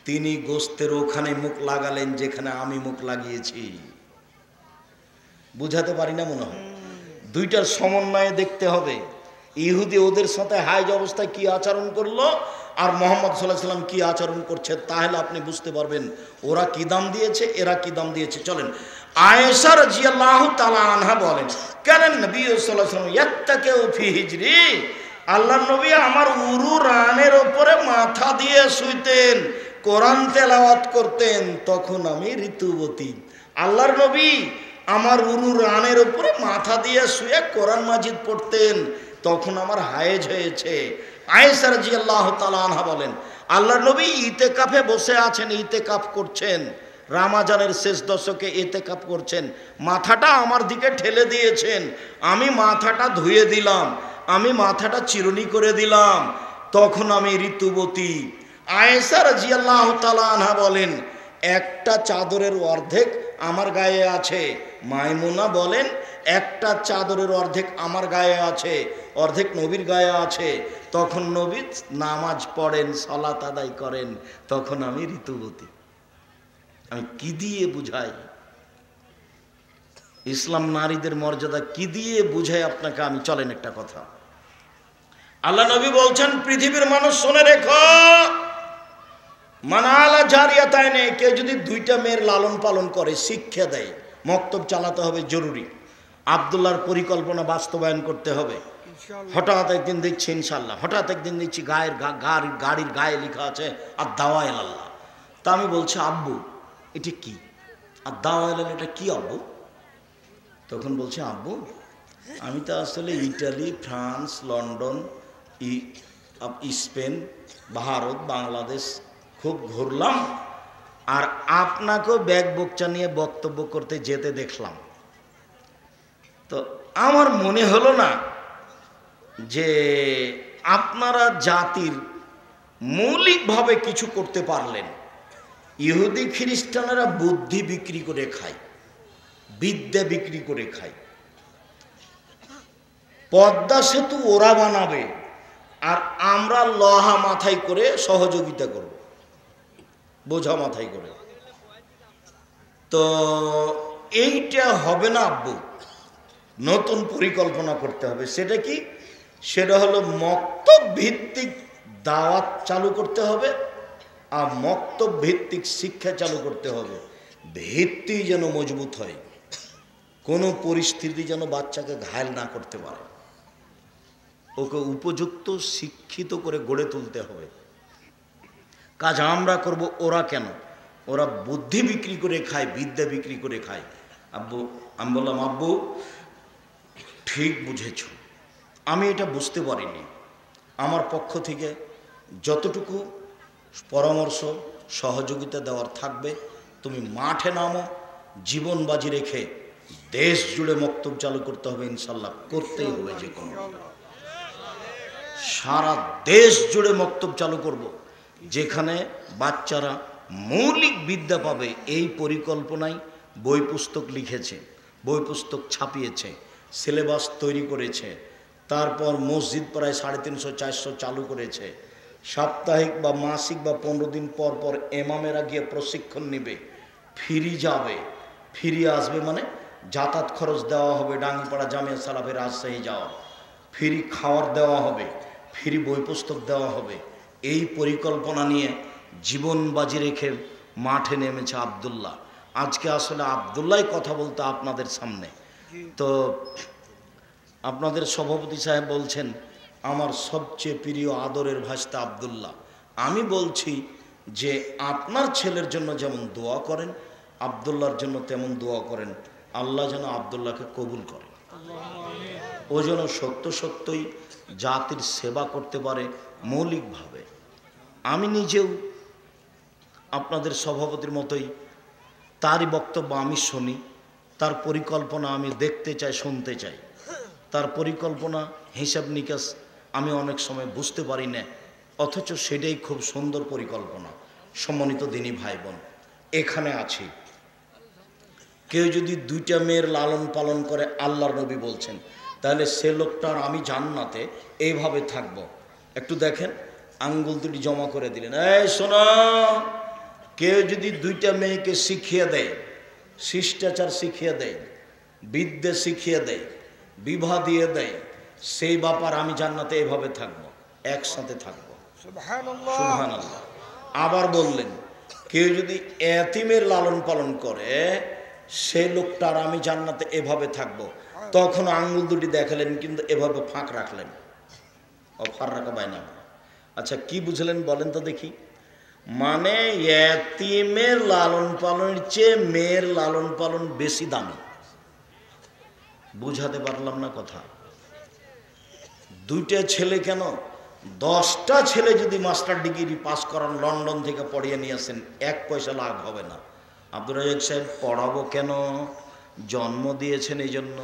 তিনি গোস্তের ওখানে মুখ লাগালেন যেখানে আমি মুখ লাগিয়েছি। বুঝাতে পারি না মনে হয়? দুইটার সমন্বয়ে দেখতে হবে। ইহুদি ওদের সাথে হাইজ অবস্থায় কি আচরণ করলো, আর মুহাম্মদ সাল্লাল্লাহু আলাইহি ওয়াসাল্লাম কি আচরণ করছে, তাহলে আপনি বুঝতে পারবেন ওরা কি দাম দিয়েছে, এরা কি দাম দিয়েছে। চলেন, আয়েশা রাদিয়াল্লাহু তাআলা আনহা বলেন, কারণ নবী সাল্লাল্লাহু আলাইহি ওয়াসাল্লাম ইয়াত্তাকিউ ফি হিজরি, আল্লাহর নবী আমার উরু রানের উপরে মাথা দিয়ে শুইতেন, কোরআন তেলাওয়াত করতেন, তখন আমি ঋতুবতী। আল্লাহর নবী আমার উরু রানের উপরে মাথা দিয়ে শুয়ে কোরআন মাজিদ পড়তেন, তখন আমার হায়েজ হয়েছে। আয়েশা রাদিয়াল্লাহু তাআলা আনহা বলেন, আল্লাহর নবী ইতেকাফে বসে আছেন, ইতেকাফ করছেন, রামাজানের শেষ দশকে ইতেকাফ করছেন, মাথাটা আমার দিকে ঠেলে দিয়েছেন, আমি মাথাটা ধুয়ে দিলাম, আমি মাথাটা চিরুনি করে দিলাম, তখন আমি ঋতুবতী। আয়েশা রাদিয়াল্লাহু তাআলা আনহা বলেন, একটা চাদরের অর্ধেক আমার গায়ে আছে। মাইমুনা বলেন, একটা চাদরের অর্ধেক আমার গায়ে আছে, অর্ধেক নবীর গায়ে আছে, তখন নবী নামাজ পড়েন, সালাত আদায় করেন, তখন আমি ঋতুবতী। আমি কি দিয়ে বুঝাই ইসলাম নারীদের মর্যাদা, কি দিয়ে বুঝাই আপনাকে আমি? চলেন একটা কথা, আল্লাহ নবী বলছেন, পৃথিবীর মানুষ শুনে রেখো, মানালা জারিয়াতাইনে, কেউ যদি দুইটা মেয়ের লালন পালন করে, শিক্ষা দেয়, মক্তব চালাতে হবে জরুরি, আব্দুল্লাহর পরিকল্পনা বাস্তবায়ন করতে হবে। হঠাৎ একদিন দেখছি, ইনশাল্লাহ, হঠাৎ একদিন দেখছি গাড়ির গায়ে লেখা আছে আর দাওয়া ইলাল্লাহ। তা আমি বলছি, আব্বু এটা কি? আর দাওয়া ইলাল্লাহ এটা কি আব্বু? তখন বলছে, আব্বু আমি তো আসলে Italy, France, London, Spain, Bharat, Bangladesh খুব ঘুরলাম, আর আপনাকেও ব্যাগ বোকচা নিয়ে বক্তব্য করতে যেতে দেখলাম, তো আমার মনে হলো না যে আপনারা জাতির মৌলিকভাবে কিছু করতে পারলেন। ইহুদি খ্রিস্টানেরা বুদ্ধি বিক্রি করে খায়, বিদ্যা বিক্রি করে খায়, পদ্মা সেতু ওরা বানাবে আর আমরা লোহা মাথায় করে সহযোগিতা করব, বোঝা মাথায় করে। তো এইটা হবে না আব্বু, নতুন পরিকল্পনা করতে হবে। সেটা কি? সেটা হলো মক্তব ভিত্তিক দাওয়াত চালু করতে হবে, আর মক্তব ভিত্তিক শিক্ষা চালু করতে হবে। ভিত্তি যেন মজবুত হয়, কোনো পরিস্থিতি যেন বাচ্চাকে ঘায়েল না করতে পারে, ওকে উপযুক্ত শিক্ষিত করে গড়ে তুলতে হবে। কাজ আমরা করব, ওরা কেন? ওরা বুদ্ধি বিক্রি করে খায়, বিদ্যা বিক্রি করে খায়। আব্বু, আমি বললাম, আব্বু ঠিক বুঝেছ, আমি এটা বুঝতে পারিনি, আমার পক্ষ থেকে যতটুকু পরামর্শ সহযোগিতা দেওয়ার থাকবে, তুমি মাঠে নামো, জীবন বাজি রেখে দেশ জুড়ে মক্তব চালু করতে হবে, ইনশাল্লাহ করতেই হবে। যে কোনো সারা দেশ জুড়ে মক্তব চালু করব, যেখানে বাচ্চারা মৌলিক বিদ্যা পাবে। এই পরিকল্পনায় বই পুস্তক লিখেছে, বই পুস্তক ছাপিয়েছে, সিলেবাস তৈরি করেছে, তারপর মসজিদ প্রায় 350-400 চালু করেছে। সাপ্তাহিক বা মাসিক বা 15 দিন পর পর এমামেরা গিয়ে প্রশিক্ষণ নেবে, ফিরে যাবে, ফিরিয়ে আসবে, মানে যাতায়াত খরচ দেওয়া হবে, ডাঙ্গিপাড়া জামিয়া সালাফে রাজশাহী যাওয়া, ফ্রি খাওয়ার দেওয়া হবে, ফ্রি বই পুস্তক দেওয়া হবে। এই পরিকল্পনা নিয়ে জীবন বাজি রেখে মাঠে নেমেছে আবদুল্লাহ। আজকে আসলে আবদুল্লাহ কথা বলতে আপনাদের সামনে। তো আপনাদের সভাপতি সাহেব বলছেন আমার সবচেয়ে প্রিয় আদরের ভাস্তা আবদুল্লাহ। আমি বলছি যে আপনার ছেলের জন্য যেমন দোয়া করেন, আবদুল্লাহর জন্য তেমন দোয়া করেন। আল্লাহ যেন আবদুল্লাহকে কবুল করেন, ও যেন সত্য সত্যই জাতির সেবা করতে পারে মৌলিকভাবে। আমি নিজেও আপনাদের সভাপতির মতোই তারই বক্তব্য আমি শুনি, তার পরিকল্পনা আমি দেখতে চাই, শুনতে চাই। তার পরিকল্পনা হিসাব নিকাশ আমি অনেক সময় বুঝতে পারি না, অথচ সেটাই খুব সুন্দর পরিকল্পনা। সম্মানিত দিনী ভাই বোন, এখানে আছি, কেউ যদি দুইটা মেয়ের লালন পালন করে, আল্লাহর নবী বলছেন, তাহলে সে লোকটার আমি জান্নাতে এইভাবে থাকব। একটু দেখেন, আঙ্গুল দুটি জমা করে দিলেন। এই শোনো, কেউ যদি দুইটা মেয়েকে শিখিয়ে দেয়, শিষ্টাচার শিখিয়ে দেয়, বিদ্যে শিখিয়ে দেয়, বিবাহ দিয়ে দেয়, সেই ব্যাপার আমি জান্নাতে এভাবে থাকবো, একসাথে থাকবো। সুবহানাল্লাহ। আবার বললেন, কেউ যদি এতিমের লালন পালন করে, সেই লোকটার আমি জান্নাতে এভাবে থাকবো। তখন আঙ্গুল দুটি দেখালেন, কিন্তু এভাবে ফাঁক রাখলেন, অফার রাখা বাইনা। আচ্ছা, কি বুঝলেন বলেন তো দেখি? মানে এতিমের লালন পালনের চেয়ে মেয়ের লালন পালন বেশি দামি। বুঝাতে পারলাম না কথা? দুইটা ছেলে কেন, 10টা ছেলে যদি মাস্টার ডিগ্রি পাস করান, লন্ডন থেকে পড়িয়ে নিয়ে আসেন, 1 পয়সা লাভ হবে না। আব্দুর রাজ্জাক সাহেব পড়াবো কেন? জন্ম দিয়েছেন এই জন্য।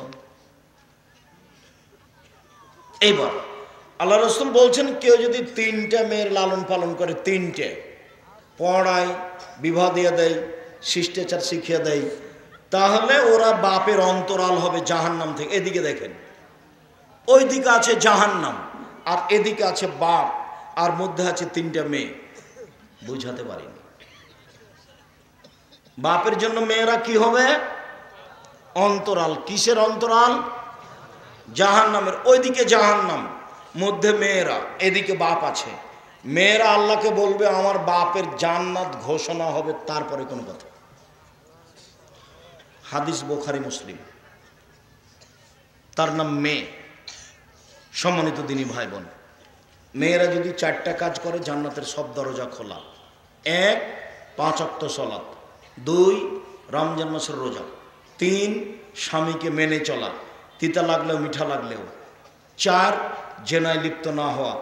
এইবার আল্লাহ রাসূল বলছেন, কেউ যদি 3টা মেয়ের লালন পালন করে, 3টে পড়ায়, বিবাহ দিয়ে দেয়, শিষ্টাচার শিখিয়ে দেয়, তাহলে ওরা বাপের অন্তরাল হবে জাহান্নাম থেকে। এদিকে দেখেন, ওই দিকে আছে জাহান্নাম, আর এদিকে আছে বাপ, আর মধ্যে আছে 3টা মেয়ে। বুঝাতে পারিনি। বাপের জন্য মেয়েরা কি হবে? অন্তরাল। কিসের অন্তরাল? জাহান্নামের। ওইদিকে জাহান্নাম, মধ্যে মেয়েরা, এদিকে বাপ আছে। মেয়েরা আল্লাহকে বলবে আমার বাপের জান্নাত ঘোষণা হবে, তারপরে কোনো কথা। হাদিস বুখারী মুসলিম। তার নাম মেয়ে। সম্মানিত দিনী ভাই বোন, মেয়েরা যদি 4টা কাজ করে, জান্নাতের সব দরজা খোলা। 1, 5 ওয়াক্ত সালাত। 2, রমজান মাসের রোজা। 3, স্বামীকে মেনে চলা, তিতা লাগলেও মিঠা লাগলেও। 4, জেনায় লিপ্ত না হওয়া।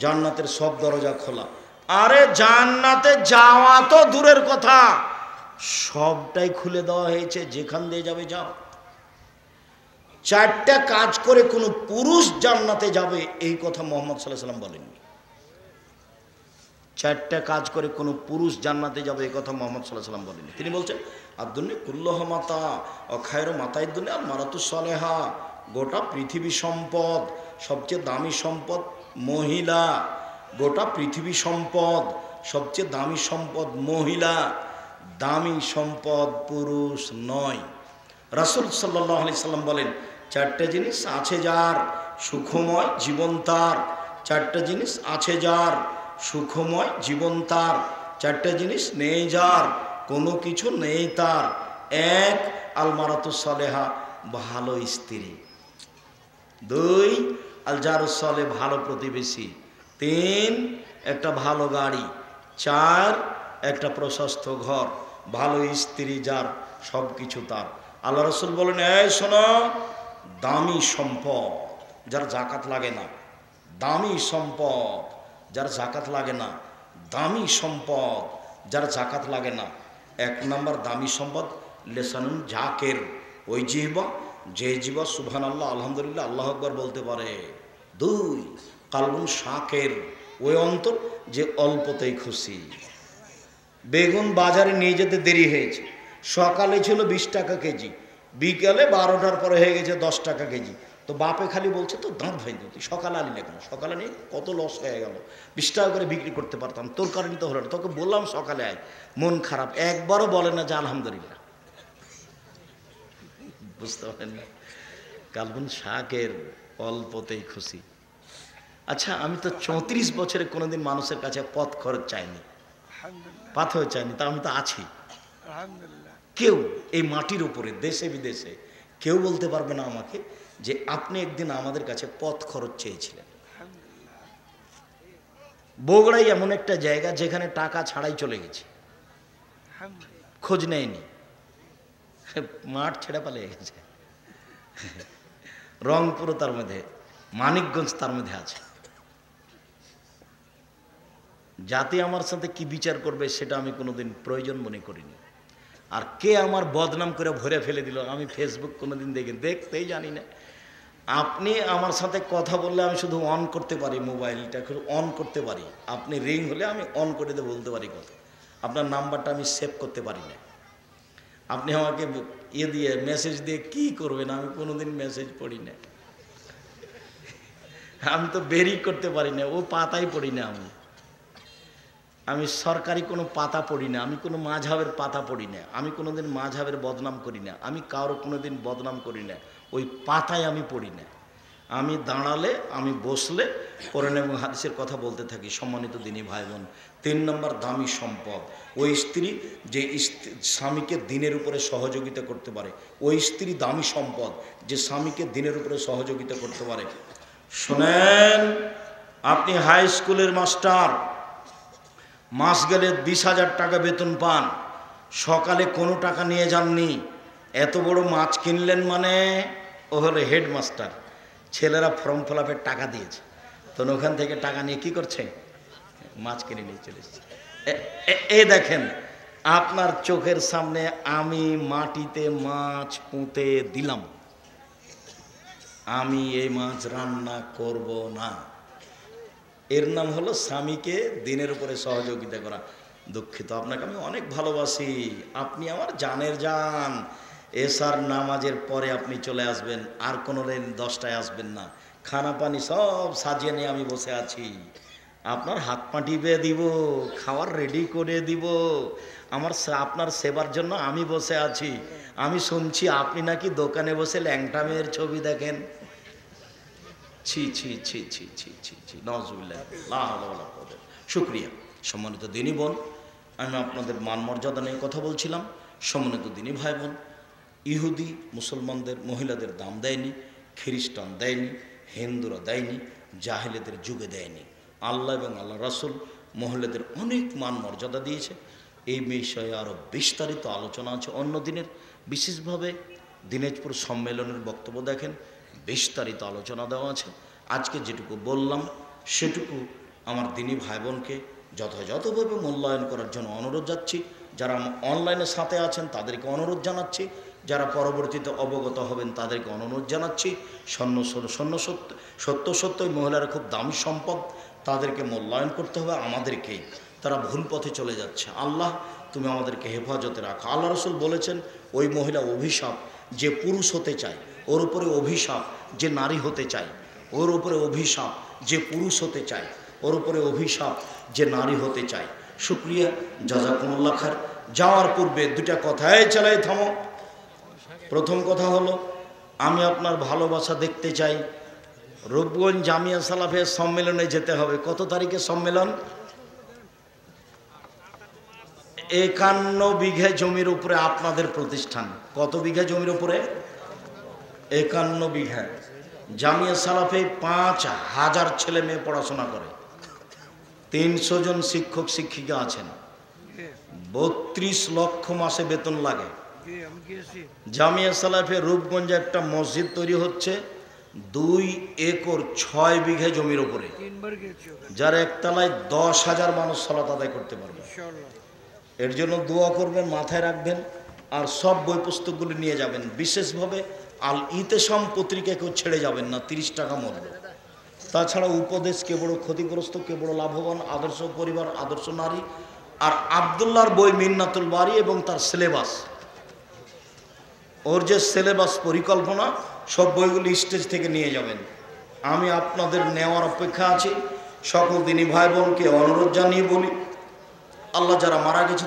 জান্নাতের সব দরজা খোলা। আরে জান্নাতে যাওয়া তো দূরের কথা, সবটাই খুলে দেওয়া হয়েছে, যেখান দিয়ে যাবে যাও। 4টা কাজ করে কোনো পুরুষ জান্নাতে যাবে, এই কথা মুহাম্মদ সাল্লাল্লাহু আলাইহি ওয়াসাল্লাম বলেননি। 4টা কাজ করে কোনো পুরুষ জান্নাতে যাবে, এই কথা মুহাম্মদ সাল্লাল্লাহু আলাইহি ওয়াসাল্লাম বলেননি। তিনি বলছেন, আদ-দুনিয়া কুল্লুহা মাতা ও খায়রু মাতাইদ দুনিয়া আল মারাতুস সালেহা। গোটা পৃথিবী সম্পদ, সবচেয়ে দামি সম্পদ মহিলা। গোটা পৃথিবী সম্পদ, সবচেয়ে দামি সম্পদ মহিলা। দামি সম্পদ পুরুষ নয়। রাসূল সাল্লাল্লাহু আলাইহি সাল্লাম বলেন, 4টে জিনিস আছে যার, সুখময় জীবন তার। 4টে জিনিস আছে যার, সুখময় জীবন তার। 4টে জিনিস নেই যার, কোনো কিছু নেই তার। 1, আল মারাতুস সালেহা, ভালো স্ত্রী। 2, আল জারুস সালেহ, ভালো প্রতিবেশী। 3, একটা ভালো গাড়ি। 4, একটা প্রশস্ত ঘর। ভালো স্ত্রী যার, সব কিছু তার। আল্লাহ রাসূল বলেন, এই শোনো, দামি সম্পদ যার জাকাত লাগে না। দামি সম্পদ যার জাকাত লাগে না। দামি সম্পদ যার জাকাত লাগে না। 1 নম্বর দামি সম্পদ লেসানুন জাকের, ওই জিহ্বা, যে জিহ্বা সুবহানাল্লাহ আলহামদুলিল্লাহ আল্লাহু আকবার বলতে পারে। 2, কালবুন শাকের, ওই অন্তর যে অল্পতেই খুশি। বেগুন বাজারে নিয়ে যেতে দেরি হয়েছে, সকালে ছিল 20 টাকা কেজি, বিকালে 12টার পরে হয়ে গেছে 10 টাকা কেজি। তো বাপে খালি বলছে, তো দাঁত ভাই দিতি, সকালে আলি না কেন? সকালে নিয়ে কত লস হয়ে গেল, 20 টাকা করে বিক্রি করতে পারতাম, তোর কারণে তো হলো না। তোকে বললাম সকালে আয়, মন খারাপ, একবারও বলে না যে আলহামদুলিল্লাহ। বুঝতে পারেন না, কালবন শাকের অল্পতেই খুশি। আচ্ছা, আমি তো 34 বছরে কোনোদিন মানুষের কাছে পথ খরচ চাইনি, পাথর চাইনি, তা আমি তো আছি। কেউ এই মাটির উপরে দেশে বিদেশে কেউ বলতে পারবে না আমাকে যে আপনি একদিন আমাদের কাছে পথ খরচ চেয়েছিলেন। বগুড়াই এমন একটা জায়গা যেখানে টাকা ছাড়াই চলে গেছে, খোঁজ নেয়নি, মাঠ ছেড়ে পালিয়ে গেছে। রংপুর তার মধ্যে, মানিকগঞ্জ তার মধ্যে আছে। জাতি আমার সাথে কি বিচার করবে সেটা আমি কোনোদিন প্রয়োজন মনে করিনি। আর কে আমার বদনাম করে ভরে ফেলে দিল আমি ফেসবুক কোনোদিন দেখতেই জানি না। আপনি আমার সাথে কথা বললে আমি শুধু অন করতে পারি, মোবাইলটা অন করতে পারি, আপনি রিং হলে আমি অন করে দিয়ে বলতে পারি কথা। আপনার নাম্বারটা আমি সেভ করতে পারি না। আপনি আমাকে দিয়ে মেসেজ দিয়ে কি করবেন, আমি কোনোদিন মেসেজ পড়ি না। আমি তো বেরি করতে পারি না, ও পাতাই পড়ি না। আমি সরকারি কোনো পাতা পড়ি না, আমি কোনো মাঝহাবের পাতা পড়ি না, আমি কোনোদিন মাঝহাবের বদনাম করি না, আমি কারো কোনোদিন বদনাম করি না, ওই পাতায় আমি পড়ি না। আমি দাঁড়ালে, আমি বসলে কোরআন এবং হাদিসের কথা বলতে থাকি। সম্মানিত দিনী ভাই বোন, 3 নম্বর দামি সম্পদ ওই স্ত্রী যে স্বামীকে দিনের উপরে সহযোগিতা করতে পারে। ওই স্ত্রী দামি সম্পদ যে স্বামীকে দিনের উপরে সহযোগিতা করতে পারে। শোনেন, আপনি হাই স্কুলের মাস্টার, মাস গেলে 20,000 টাকা বেতন পান, সকালে কোনো টাকা নিয়ে যাননি, এত বড় মাছ কিনলেন মানে ও হলো হেডমাস্টার। ছেলেরা ফর্ম ফিলাপের টাকা দিয়েছে, তো ওখান থেকে টাকা নিয়ে কি করছে, মাছ কিনে নিয়ে চলে এসেছে। দেখেন আপনার চোখের সামনে আমি মাটিতে মাছ পুঁতে দিলাম, আমি এই মাছ রান্না করব না। এর নাম হলো স্বামীকে দিনের উপরে সহযোগিতা করা। দুঃখিত, আপনাকে আমি অনেক ভালোবাসি, আপনি আমার জানের জান। এশার নামাজের পরে আপনি চলে আসবেন, আর কোনো দিন 10টায় আসবেন না। খানা পানি সব সাজিয়ে নিয়ে আমি বসে আছি, আপনার হাত পা টিপে দিব, খাওয়ার রেডি করে দিব, আপনার সেবার জন্য আমি বসে আছি। আমি শুনছি আপনি নাকি দোকানে বসে ল্যাংটা মেয়ের ছবি দেখেন। ছি ছি ছি ছি ছি ছি ছি, নজরুল্লাহ। শুক্রিয়া। সম্মানিত দিনী বোন, আমি আপনাদের মান মর্যাদা নিয়ে কথা বলছিলাম। সম্মানিত দিনী ভাই বোন, ইহুদি মুসলমানদের মহিলাদের দাম দেয়নি, খ্রিস্টান দেয়নি, হিন্দুরা দেয়নি, জাহেলিদের যুগে দেয়নি। আল্লাহ এবং আল্লাহ রাসূল মহিলাদের অনেক মান মর্যাদা দিয়েছে। এই বিষয়ে আরও বিস্তারিত আলোচনা আছে অন্য দিনের। বিশেষভাবে দিনাজপুর সম্মেলনের বক্তব্য দেখেন, বিস্তারিত আলোচনা দেওয়া আছে। আজকে যেটুকু বললাম সেটুকু আমার দিনী ভাই বোনকে যথাযথভাবে মূল্যায়ন করার জন্য অনুরোধ যাচ্ছি। যারা অনলাইনের সাথে আছেন তাদেরকে অনুরোধ জানাচ্ছি, যারা পরবর্তীতে অবগত হবেন তাদেরকে অনুরোধ জানাচ্ছি। সত্যই মহিলারা খুব দামি সম্পদ, তাদেরকে মূল্যায়ন করতে হবে আমাদেরকেই। তারা ভুল পথে চলে যাচ্ছে। আল্লাহ তুমি আমাদেরকে হেফাজতে রাখো। আল্লাহ রসুল বলেছেন, ওই মহিলা অভিশাপ যে পুরুষ হতে চায়, ওর উপরে অভিশাপ যে নারী হতে চায়, ওর উপরে অভিশাপ যে পুরুষ হতে চায়, ওর উপরে অভিশাপ যে নারী হতে চায়। শুক্রিয়া, জাযাকুমুল্লাহ খায়র। যাওয়ার পূর্বে দুটা কথাই চালাই থামো। প্রথম কথা হলো, আমি আপনার ভালোবাসা দেখতে চাই। রূপগঞ্জ জামিয়া সালাফের সম্মেলনে যেতে হবে। কত তারিখে সম্মেলন? 51 বিঘা জমির উপরে আপনাদের প্রতিষ্ঠান। কত বিঘা জমির উপরে? 51 বিঘা। জামিয়া সালাফে 5,000 ছেলে মেয়ে পড়াশোনা করে, 300 জন শিক্ষক শিক্ষিকা আছেন, 32 লক্ষ মাসে বেতন লাগে। জামিয়া সালাফে রূপগঞ্জে একটা মসজিদ তৈরি হচ্ছে 2 একর 6 বিঘা জমির উপরে, যার একতলায় 10,000 মানুষ সালাত আদায় করতে পারবে। এর জন্য দোয়া করবেন, মাথায় রাখবেন, আর সব বই পুস্তকগুলি নিয়ে যাবেন। বিশেষভাবে আল ইতেসাম পত্রিকা কেউ ছেড়ে যাবেন না, 30 টাকা মূল্য। তাছাড়া উপদেশ, কে বড় ক্ষতিগ্রস্ত, কে বড় লাভবান, আদর্শ পরিবার, আদর্শ নারী, আর আবদুল্লাহর বই মিন্নাতুল বারী এবং তার সিলেবাস, ওর যে সিলেবাস পরিকল্পনা, সব বইগুলি স্টেজ থেকে নিয়ে যাবেন। আমি আপনাদের নেওয়ার অপেক্ষা আছি। সকল দিনী ভাই বোনকে অনুরোধ জানিয়ে বলি, আল্লাহ যারা মারা গেছে